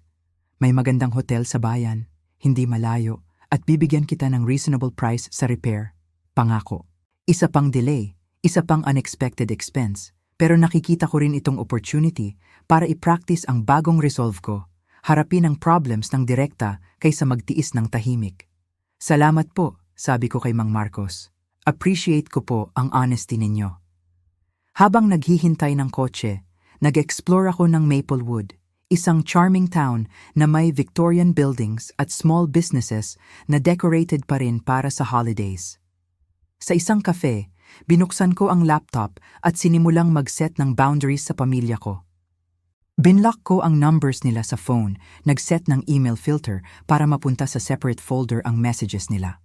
May magandang hotel sa bayan, hindi malayo, at bibigyan kita ng reasonable price sa repair. Pangako. Isa pang delay, isa pang unexpected expense, pero nakikita ko rin itong opportunity para i-practice ang bagong resolve ko. Harapin ang problems ng direkta kaysa magtiis ng tahimik. Salamat po, sabi ko kay Mang Marcos. Appreciate ko po ang honesty ninyo. Habang naghihintay ng kotse, nag-explore ako ng Maplewood, isang charming town na may Victorian buildings at small businesses na decorated pa rin para sa holidays. Sa isang cafe, binuksan ko ang laptop at sinimulang mag-set ng boundaries sa pamilya ko. Binlock ko ang numbers nila sa phone, nag-set ng email filter para mapunta sa separate folder ang messages nila.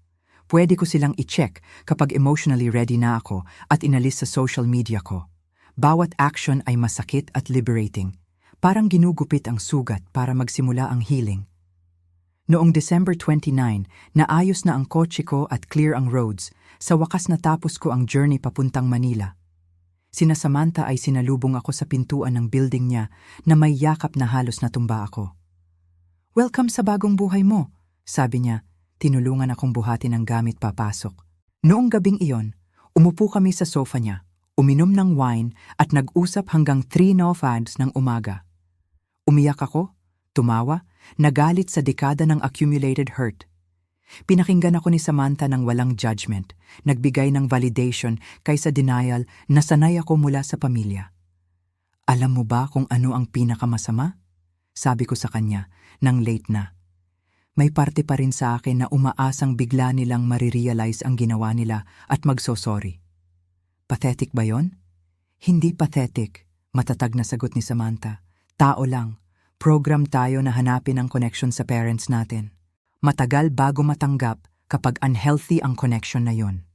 Pwede ko silang i-check kapag emotionally ready na ako at inalis sa social media ko. Bawat action ay masakit at liberating. Parang ginugupit ang sugat para magsimula ang healing. Noong December 29, naayos na ang kotse ko at clear ang roads. Sa wakas natapos ko ang journey papuntang Manila. Sina Samantha ay sinalubong ako sa pintuan ng building niya na may yakap na halos natumba ako. "Welcome sa bagong buhay mo," sabi niya. Tinulungan akong buhatin ang gamit papasok. Noong gabing iyon, umupo kami sa sofa niya, uminom ng wine at nag-usap hanggang 3:05 ng umaga. Umiyak ako, tumawa, nagalit sa dekada ng accumulated hurt. Pinakinggan ako ni Samantha ng walang judgment, nagbigay ng validation kaysa denial na sanay ako mula sa pamilya. "Alam mo ba kung ano ang pinakamasama?" Sabi ko sa kanya, nang late na. May parte pa rin sa akin na umaasang bigla nilang marirealize ang ginawa nila at magsosorry. Pathetic ba yon? Hindi pathetic, matatag na sagot ni Samantha. Tao lang, program tayo na hanapin ang connection sa parents natin. Matagal bago matanggap kapag unhealthy ang connection na yon.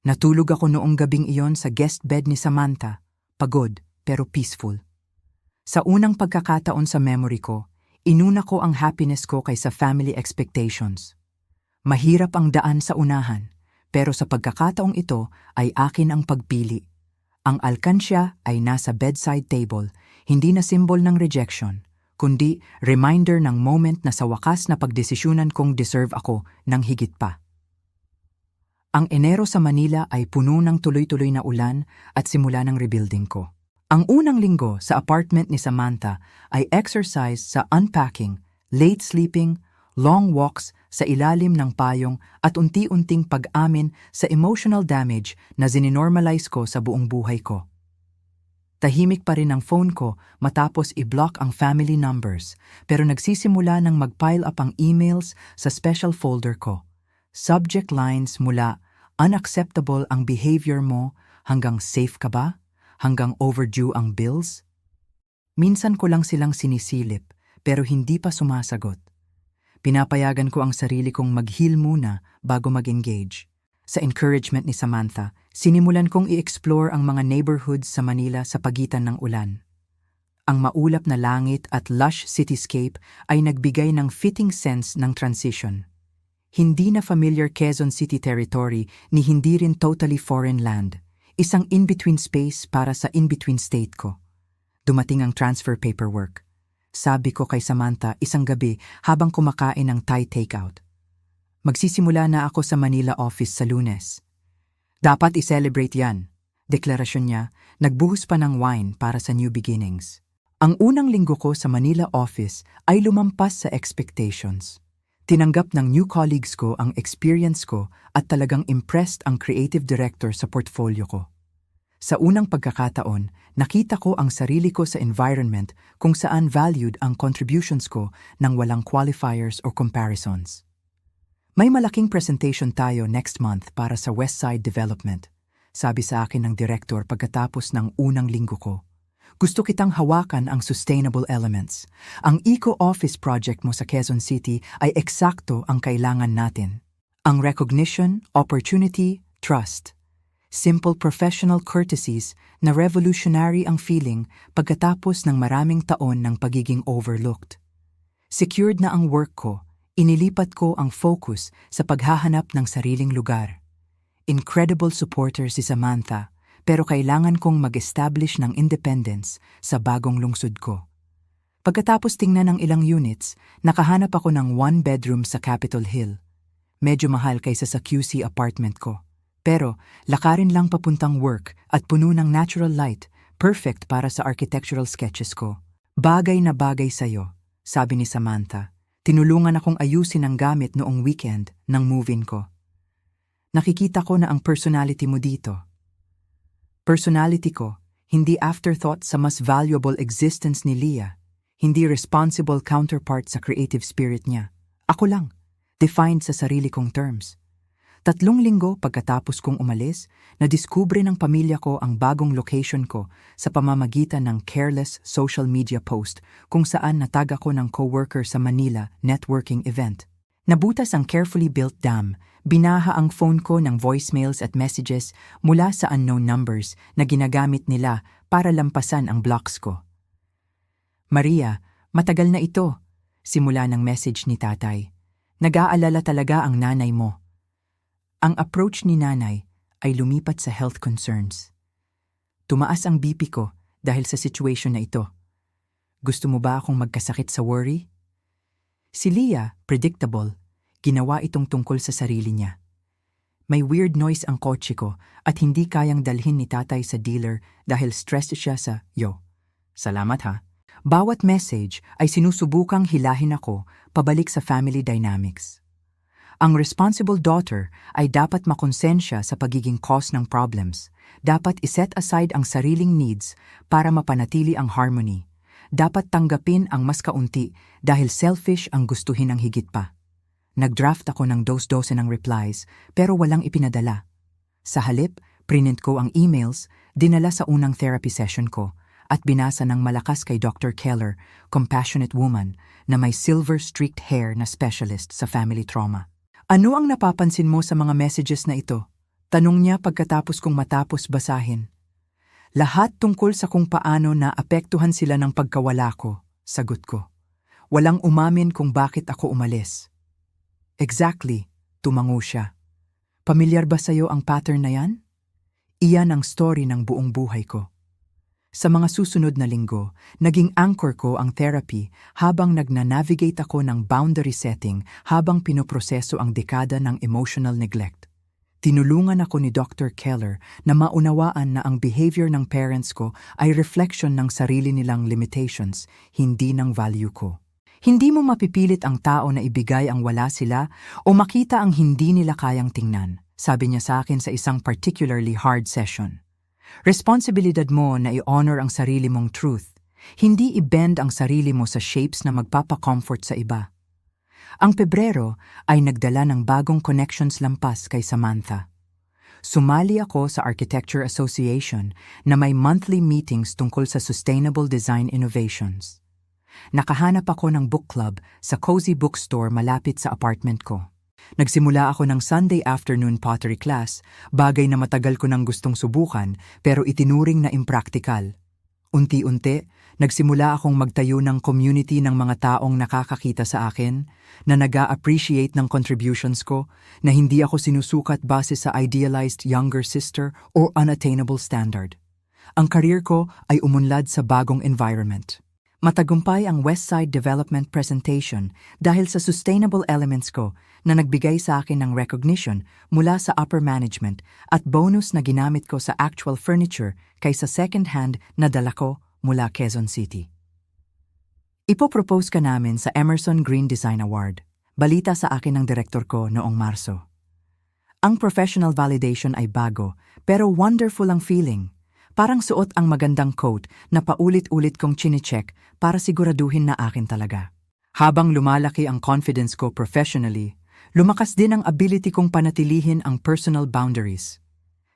Natulog ako noong gabing iyon sa guest bed ni Samantha, pagod pero peaceful. Sa unang pagkakataon sa memory ko, inuna ko ang happiness ko kaysa family expectations. Mahirap ang daan sa unahan, pero sa pagkakataong ito ay akin ang pagpili. Ang alkansya ay nasa bedside table, hindi na symbol ng rejection, kundi reminder ng moment na sa wakas na pagdesisyunan kong deserve ako ng higit pa. Ang Enero sa Manila ay puno ng tuloy-tuloy na ulan at simula ng rebuilding ko. Ang unang linggo sa apartment ni Samantha ay exercise sa unpacking, late sleeping, long walks sa ilalim ng payong at unti-unting pag-amin sa emotional damage na zininormalize ko sa buong buhay ko. Tahimik pa rin ang phone ko matapos i-block ang family numbers, pero nagsisimula ng mag-pile up ang emails sa special folder ko. Subject lines mula "unacceptable ang behavior mo" hanggang "safe ka ba?" hanggang "overdue ang bills." Minsan ko lang silang sinisilip pero hindi pa sumasagot. Pinapayagan ko ang sarili kong mag-heal muna bago mag-engage. Sa encouragement ni Samantha, sinimulan kong i-explore ang mga neighborhoods sa Manila sa pagitan ng ulan. Ang maulap na langit at lush cityscape ay nagbigay ng fitting sense ng transition. Hindi na familiar Quezon City territory ni hindi rin totally foreign land. Isang in-between space para sa in-between state ko. Dumating ang transfer paperwork. Sabi ko kay Samantha isang gabi habang kumakain ng Thai takeout. Magsisimula na ako sa Manila office sa Lunes. Dapat i-celebrate yan, deklarasyon niya, nagbuhos pa ng wine para sa new beginnings. Ang unang linggo ko sa Manila office ay lumampas sa expectations. Tinanggap ng new colleagues ko ang experience ko at talagang impressed ang creative director sa portfolio ko. Sa unang pagkakataon, nakita ko ang sarili ko sa environment kung saan valued ang contributions ko nang walang qualifiers o comparisons. May malaking presentation tayo next month para sa Westside Development, sabi sa akin ng direktor pagkatapos ng unang linggo ko. Gusto kitang hawakan ang sustainable elements. Ang eco-office project mo sa Quezon City ay eksakto ang kailangan natin. Ang recognition, opportunity, trust. Simple professional courtesies na revolutionary ang feeling pagkatapos ng maraming taon ng pagiging overlooked. Secured na ang work ko, inilipat ko ang focus sa paghahanap ng sariling lugar. Incredible supporter si Samantha, pero kailangan kong mag-establish ng independence sa bagong lungsod ko. Pagkatapos tingnan ng ilang units, nakahanap ako ng 1-bedroom sa Capitol Hill. Medyo mahal kaysa sa QC apartment ko. Pero lakarin lang papuntang work at puno ng natural light, perfect para sa architectural sketches ko. Bagay na bagay sa'yo, sabi ni Samantha. Tinulungan akong ayusin ang gamit noong weekend ng move-in ko. Nakikita ko na ang personality mo dito. Personality ko, hindi afterthought sa mas valuable existence ni Leah, hindi responsible counterpart sa creative spirit niya. Ako lang, defined sa sarili kong terms. 3 linggo pagkatapos kong umalis, nadiskubre ng pamilya ko ang bagong location ko sa pamamagitan ng careless social media post kung saan natag ako ng coworker sa Manila networking event. Nabutas ang carefully built dam, binaha ang phone ko ng voicemails at messages mula sa unknown numbers na ginagamit nila para lampasan ang blocks ko. Maria, matagal na ito, simula ng message ni tatay. Nag-aalala talaga ang nanay mo. Ang approach ni nanay ay lumipat sa health concerns. Tumaas ang BP ko dahil sa situation na ito. Gusto mo ba akong magkasakit sa worry? Si Leah, predictable, ginawa itong tungkol sa sarili niya. May weird noise ang kotse ko at hindi kayang dalhin ni tatay sa dealer dahil stressed siya sa, salamat ha. Bawat message ay sinusubukang hilahin ako pabalik sa family dynamics. Ang responsible daughter ay dapat makonsensya sa pagiging cause ng problems. Dapat iset aside ang sariling needs para mapanatili ang harmony. Dapat tanggapin ang mas kaunti dahil selfish ang gustuhin ng higit pa. Nag-draft ako ng dos-dose ng replies pero walang ipinadala. Sa halip, prinint ko ang emails, dinala sa unang therapy session ko at binasa ng malakas kay Dr. Keller, compassionate woman, na may silver-streaked hair na specialist sa family trauma. Ano ang napapansin mo sa mga messages na ito? Tanong niya pagkatapos kong matapos basahin. Lahat tungkol sa kung paano naapektuhan sila ng pagkawala ko, sagot ko. Walang umamin kung bakit ako umalis. Exactly, tumango siya. Pamilyar ba sa'yo ang pattern na yan? Iyan ang story ng buong buhay ko. Sa mga susunod na linggo, naging anchor ko ang therapy habang nagna-navigate ako ng boundary setting habang pinoproseso ang dekada ng emotional neglect. Tinulungan ako ni Dr. Keller na maunawaan na ang behavior ng parents ko ay reflection ng sarili nilang limitations, hindi ng value ko. Hindi mo mapipilit ang tao na ibigay ang wala sila o makita ang hindi nila kayang tingnan, sabi niya sa akin sa isang particularly hard session. Responsibilidad mo na i-honor ang sarili mong truth, hindi i-bend ang sarili mo sa shapes na magpapa-comfort sa iba. Ang Pebrero ay nagdala ng bagong connections lampas kay Samantha. Sumali ako sa Architecture Association na may monthly meetings tungkol sa sustainable design innovations. Nakahanap ako ng book club sa cozy bookstore malapit sa apartment ko. Nagsimula ako ng Sunday afternoon pottery class, bagay na matagal ko nang gustong subukan pero itinuring na impractical. Unti-unti, nagsimula akong magtayo ng community ng mga taong nakakakita sa akin, na nag-a-appreciate ng contributions ko, na hindi ako sinusukat base sa idealized younger sister or unattainable standard. Ang career ko ay umunlad sa bagong environment. Matagumpay ang Westside Development presentation dahil sa sustainable elements ko na nagbigay sa akin ng recognition mula sa upper management at bonus na ginamit ko sa actual furniture kaysa second-hand na dala ko mula Quezon City. Ipopropose ka namin sa Emerson Green Design Award. Balita sa akin ng direktor ko noong Marso. Ang professional validation ay bago pero wonderful ang feeling. Parang suot ang magandang coat na paulit-ulit kong chine-check para siguraduhin na akin talaga. Habang lumalaki ang confidence ko professionally, Lumakas din ang ability kong panatilihin ang personal boundaries.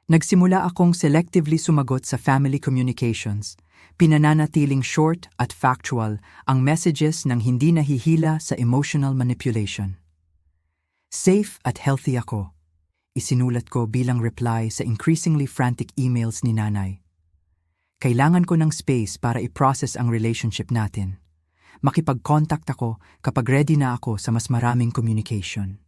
Nagsimula akong selectively sumagot sa family communications, pinananatiling short at factual ang messages nang hindi nahihila sa emotional manipulation. Safe at healthy ako, isinulat ko bilang reply sa increasingly frantic emails ni nanay. Kailangan ko ng space para i-process ang relationship natin. Makipag-contact ako kapag ready na ako sa mas maraming communication.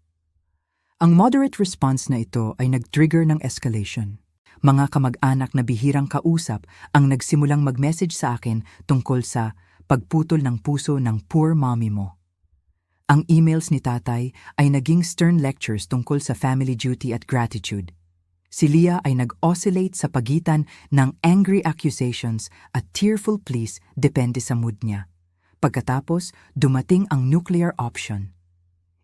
Ang moderate response na ito ay nag-trigger ng escalation. Mga kamag-anak na bihirang kausap ang nagsimulang mag-message sa akin tungkol sa pagputol ng puso ng poor mommy mo. Ang emails ni tatay ay naging stern lectures tungkol sa family duty at gratitude. Si Leah ay nag-oscillate sa pagitan ng angry accusations at tearful pleas depende sa mood niya. Pagkatapos, dumating ang nuclear option.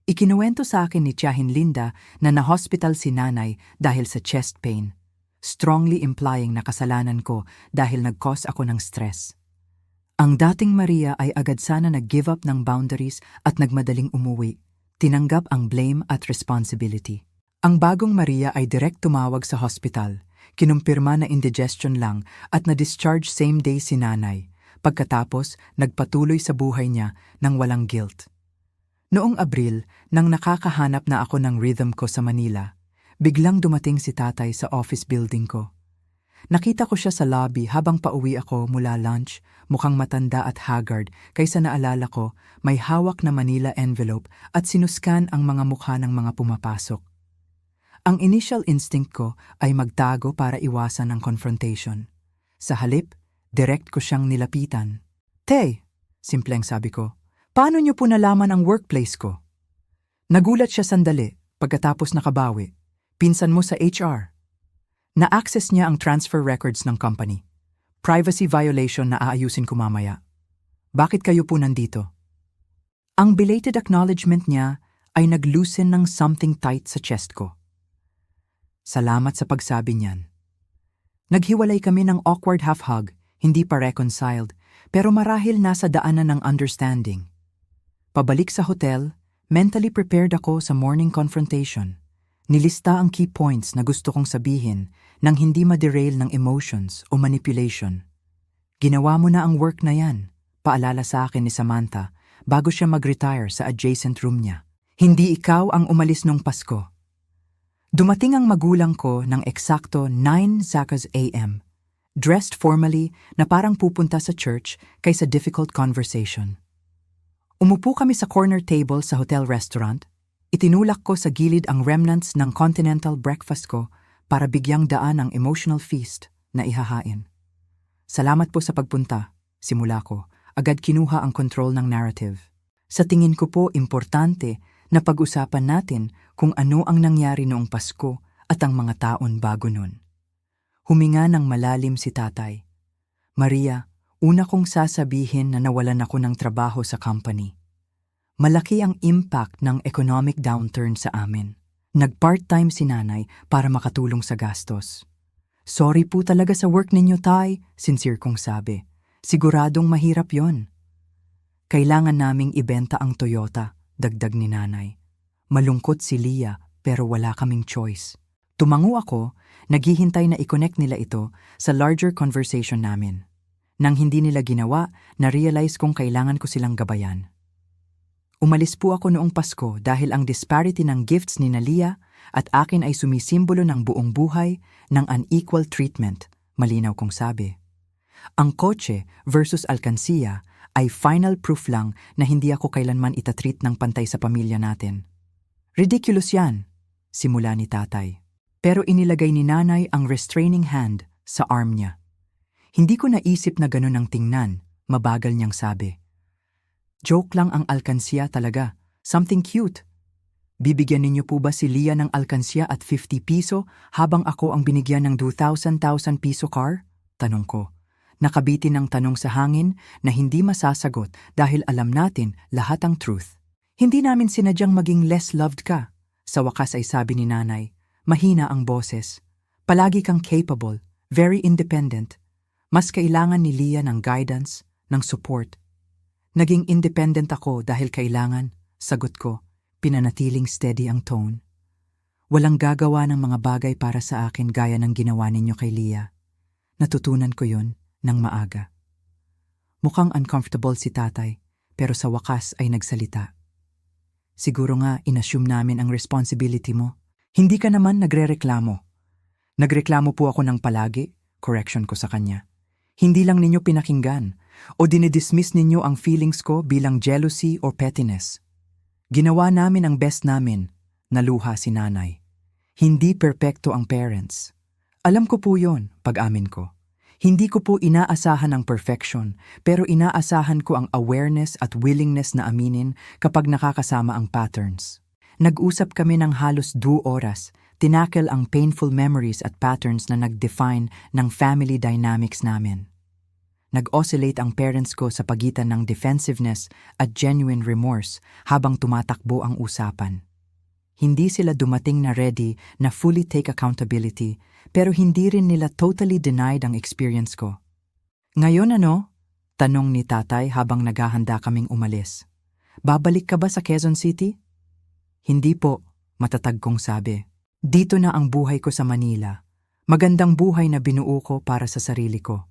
Ikinuwento sa akin ni Tiyahin Linda na na-hospital si nanay dahil sa chest pain, strongly implying na kasalanan ko dahil nag-cause ako ng stress. Ang dating Maria ay agad sana nag-give up ng boundaries at nagmadaling umuwi, tinanggap ang blame at responsibility. Ang bagong Maria ay direct tumawag sa hospital, kinumpirma na indigestion lang at na-discharge same day si nanay, pagkatapos nagpatuloy sa buhay niya ng walang guilt. Noong Abril, nang nakakahanap na ako ng rhythm ko sa Manila, biglang dumating si tatay sa office building ko. Nakita ko siya sa lobby habang pauwi ako mula lunch, mukhang matanda at haggard kaysa naalala ko may hawak na Manila envelope at sinuskan ang mga mukha ng mga pumapasok. Ang initial instinct ko ay magtago para iwasan ang confrontation. Sa halip, direct ko siyang nilapitan. "Tay," simpleng sabi ko, "paano niyo po nalaman ang workplace ko?" Nagulat siya sandali, pagkatapos nakabawi. "Pinsan mo sa HR." Na-access niya ang transfer records ng company. Privacy violation na aayusin ko mamaya. "Bakit kayo po nandito?" Ang belated acknowledgement niya ay nag-loosen ng something tight sa chest ko. Salamat sa pagsabi niyan. Naghiwalay kami ng awkward half-hug, hindi pa reconciled, pero marahil nasa daanan ng understanding. Pabalik sa hotel, mentally prepared ako sa morning confrontation. Nilista ang key points na gusto kong sabihin nang hindi ma-derail ng emotions o manipulation. "Ginawa mo na ang work na yan," paalala sa akin ni Samantha bago siya mag-retire sa adjacent room niya. "Hindi ikaw ang umalis nung Pasko." Dumating ang magulang ko ng eksakto 9 a.m., dressed formally na parang pupunta sa church kaysa difficult conversation. Umupo kami sa corner table sa hotel restaurant. Itinulak ko sa gilid ang remnants ng continental breakfast ko para bigyang daan ang emotional feast na ihahain. "Salamat po sa pagpunta," simula ko. Agad kinuha ang control ng narrative. "Sa tingin ko po importante na pag-usapan natin kung ano ang nangyari noong Pasko at ang mga taon bago nun." Huminga ng malalim si tatay. "Maria, una kong sasabihin na nawalan ako ng trabaho sa company. Malaki ang impact ng economic downturn sa amin. Nag-part-time si nanay para makatulong sa gastos. Sorry po talaga sa work ninyo, tay," sincere kong sabi. "Siguradong mahirap yon." "Kailangan naming ibenta ang Toyota," dagdag ni nanay. Malungkot si Leah pero wala kaming choice. Tumango ako, naghihintay na i-connect nila ito sa larger conversation namin. Nang hindi nila ginawa, na-realize kong kailangan ko silang gabayan. Umalis po ako noong Pasko dahil ang disparity ng gifts ni Leah at akin ay sumisimbolo ng buong buhay ng unequal treatment, malinaw kong sabi. Ang kotse versus alkansiya ay final proof lang na hindi ako kailanman itatreat ng pantay sa pamilya natin. "Ridiculous yan," simula ni tatay. Pero inilagay ni nanay ang restraining hand sa arm niya. Hindi ko naisip na ganun ang tingnan, mabagal niyang sabi. "Joke lang ang alkansiya talaga, something cute. Bibigyan ninyo po ba si Leah ng alkansiya at 50 piso habang ako ang binigyan ng 2,000 piso car?" Tanong ko. Nakabitin ng tanong sa hangin na hindi masasagot dahil alam natin lahat ang truth. "Hindi namin sinadyang maging less loved ka," sa wakas ay sabi ni nanay. Mahina ang boses. "Palagi kang capable, very independent. Mas kailangan ni Leah ng guidance, ng support." "Naging independent ako dahil kailangan," sagot ko. pinanatiling steady ang tone. Walang gagawa ng mga bagay para sa akin gaya ng ginawa ninyo kay Leah. Natutunan ko yon ng maaga. Mukhang uncomfortable si tatay, pero sa wakas ay nagsalita. Siguro nga inassume namin ang responsibility mo. Hindi ka naman nagrereklamo. Nagreklamo po ako ng palagi, correction ko sa kanya. Hindi lang ninyo pinakinggan o dinidismiss ninyo ang feelings ko bilang jealousy or pettiness. Ginawa namin ang best namin, naluha si nanay. Hindi perpekto ang parents. Alam ko po yon, pag-amin ko. Hindi ko po inaasahan ang perfection, pero inaasahan ko ang awareness at willingness na aminin kapag nakakasama ang patterns. Nag-usap kami ng halos 2 oras, tinakel ang painful memories at patterns na nag-define ng family dynamics namin. Nag-oscillate ang parents ko sa pagitan ng defensiveness at genuine remorse habang tumatakbo ang usapan. Hindi sila dumating na ready na fully take accountability, pero hindi rin nila totally denied ang experience ko. Ngayon ano? Tanong ni tatay habang naghahanda kaming umalis. Babalik ka ba sa Quezon City? Hindi po, matatag kong sabi. Dito na ang buhay ko sa Manila. Magandang buhay na binuo ko para sa sarili ko.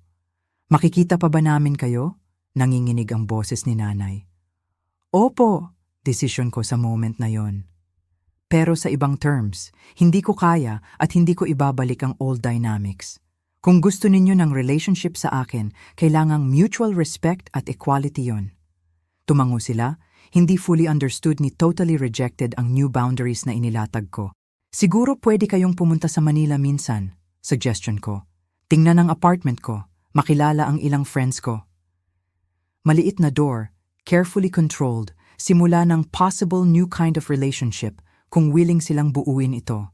Makikita pa ba namin kayo? Nanginginig ang boses ni nanay. Opo, desisyon ko sa moment na yon. Pero sa ibang terms, hindi ko kaya at hindi ko ibabalik ang old dynamics. Kung gusto ninyo ng relationship sa akin, kailangang mutual respect at equality yon. Tumango sila, hindi fully understood ni totally rejected ang new boundaries na inilatag ko. Siguro pwede kayong pumunta sa Manila minsan, suggestion ko. Tingnan ang apartment ko, makilala ang ilang friends ko. Maliit na door, carefully controlled, simula ng possible new kind of relationship kung willing silang buuin ito.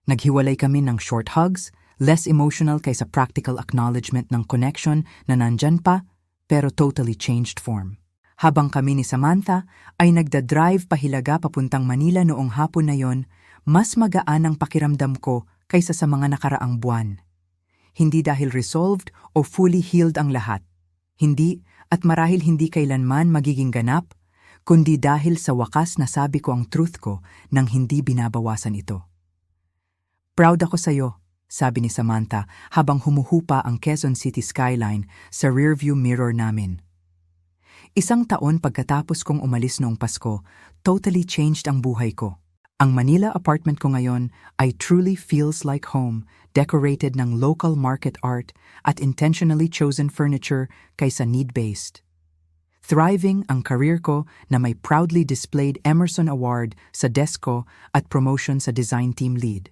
Naghiwalay kami ng short hugs, less emotional kaysa practical acknowledgement ng connection na nandyan pa, pero totally changed form. Habang kami ni Samantha ay nagda-drive pahilaga papuntang Manila noong hapon na yon, mas magaan ang pakiramdam ko kaysa sa mga nakaraang buwan. Hindi dahil resolved o fully healed ang lahat. Hindi, at marahil hindi kailanman magiging ganap, kundi dahil sa wakas nasabi ko ang truth ko nang hindi binabawasan ito. Proud ako sa'yo, sabi ni Samantha habang humuhupa ang Quezon City skyline sa rearview mirror namin. 1 taon pagkatapos kong umalis noong Pasko, totally changed ang buhay ko. Ang Manila apartment ko ngayon ay truly feels like home, decorated ng local market art at intentionally chosen furniture kaysa need-based. Thriving ang career ko na may proudly displayed Emerson Award sa desk ko at promotion sa design team lead.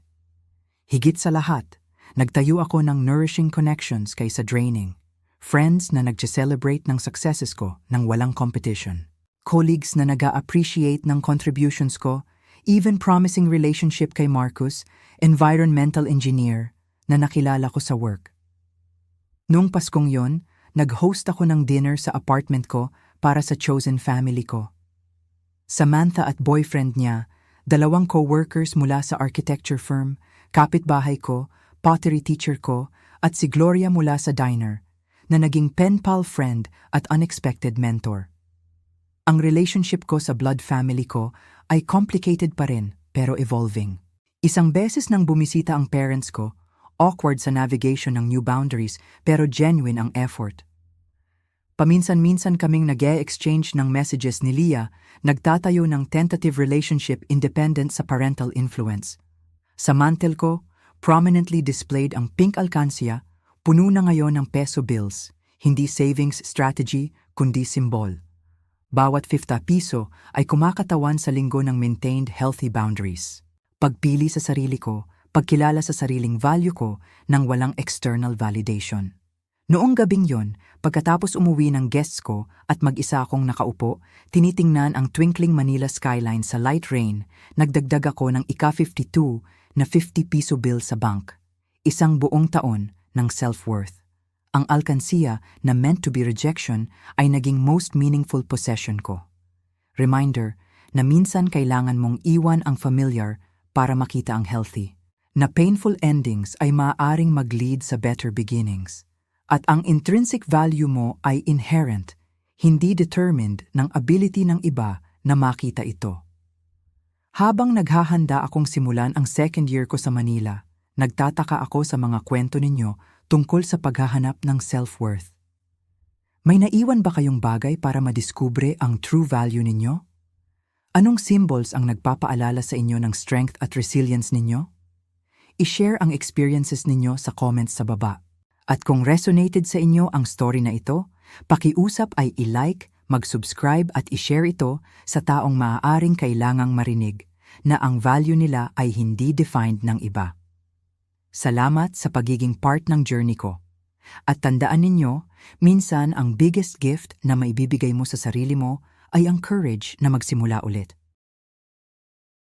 Higit sa lahat, nagtayo ako ng nourishing connections kaysa draining. Friends na nag-celebrate ng successes ko nang walang competition. Colleagues na nag-appreciate ng contributions ko, even promising relationship kay Marcus, environmental engineer, na nakilala ko sa work. Noong Paskong yon, nag-host ako ng dinner sa apartment ko para sa chosen family ko. Samantha at boyfriend niya, 2 co-workers mula sa architecture firm, kapitbahay ko, pottery teacher ko, at si Gloria mula sa diner, na naging pen pal friend at unexpected mentor. Ang relationship ko sa blood family ko ay complicated pa rin pero evolving. 1 beses nang bumisita ang parents ko, awkward sa navigation ng new boundaries pero genuine ang effort. Paminsan-minsan kaming nag-e-exchange ng messages ni Leah, nagtatayo ng tentative relationship independent sa parental influence. Sa mantel ko, prominently displayed ang pink alkansya, puno na ngayon ng peso bills, hindi savings strategy kundi simbol. Bawat 50 piso ay kumakatawan sa linggo ng maintained healthy boundaries. Pagpili sa sarili ko, pagkilala sa sariling value ko nang walang external validation. Noong gabing yon, pagkatapos umuwi ng guests ko at mag-isa akong nakaupo, tinitingnan ang twinkling Manila skyline sa light rain, nagdagdag ako ng ika-52 na 50 piso bill sa bank. 1 buong taon ng self-worth. Ang alkansiya na meant to be rejection ay naging most meaningful possession ko. Reminder na minsan kailangan mong iwan ang familiar para makita ang healthy. Na painful endings ay maaaring mag-lead sa better beginnings. At ang intrinsic value mo ay inherent, hindi determined ng ability ng iba na makita ito. Habang naghahanda akong simulan ang second year ko sa Manila, nagtataka ako sa mga kwento ninyo tungkol sa paghahanap ng self-worth. May naiwan ba kayong bagay para madiskubre ang true value ninyo? Anong symbols ang nagpapaalala sa inyo ng strength at resilience ninyo? I-share ang experiences ninyo sa comments sa baba. At kung resonated sa inyo ang story na ito, pakiusap ay i-like, mag-subscribe at i-share ito sa taong maaaring kailangang marinig na ang value nila ay hindi defined ng iba. Salamat sa pagiging part ng journey ko. At tandaan ninyo, minsan ang biggest gift na maibibigay mo sa sarili mo ay ang courage na magsimula ulit.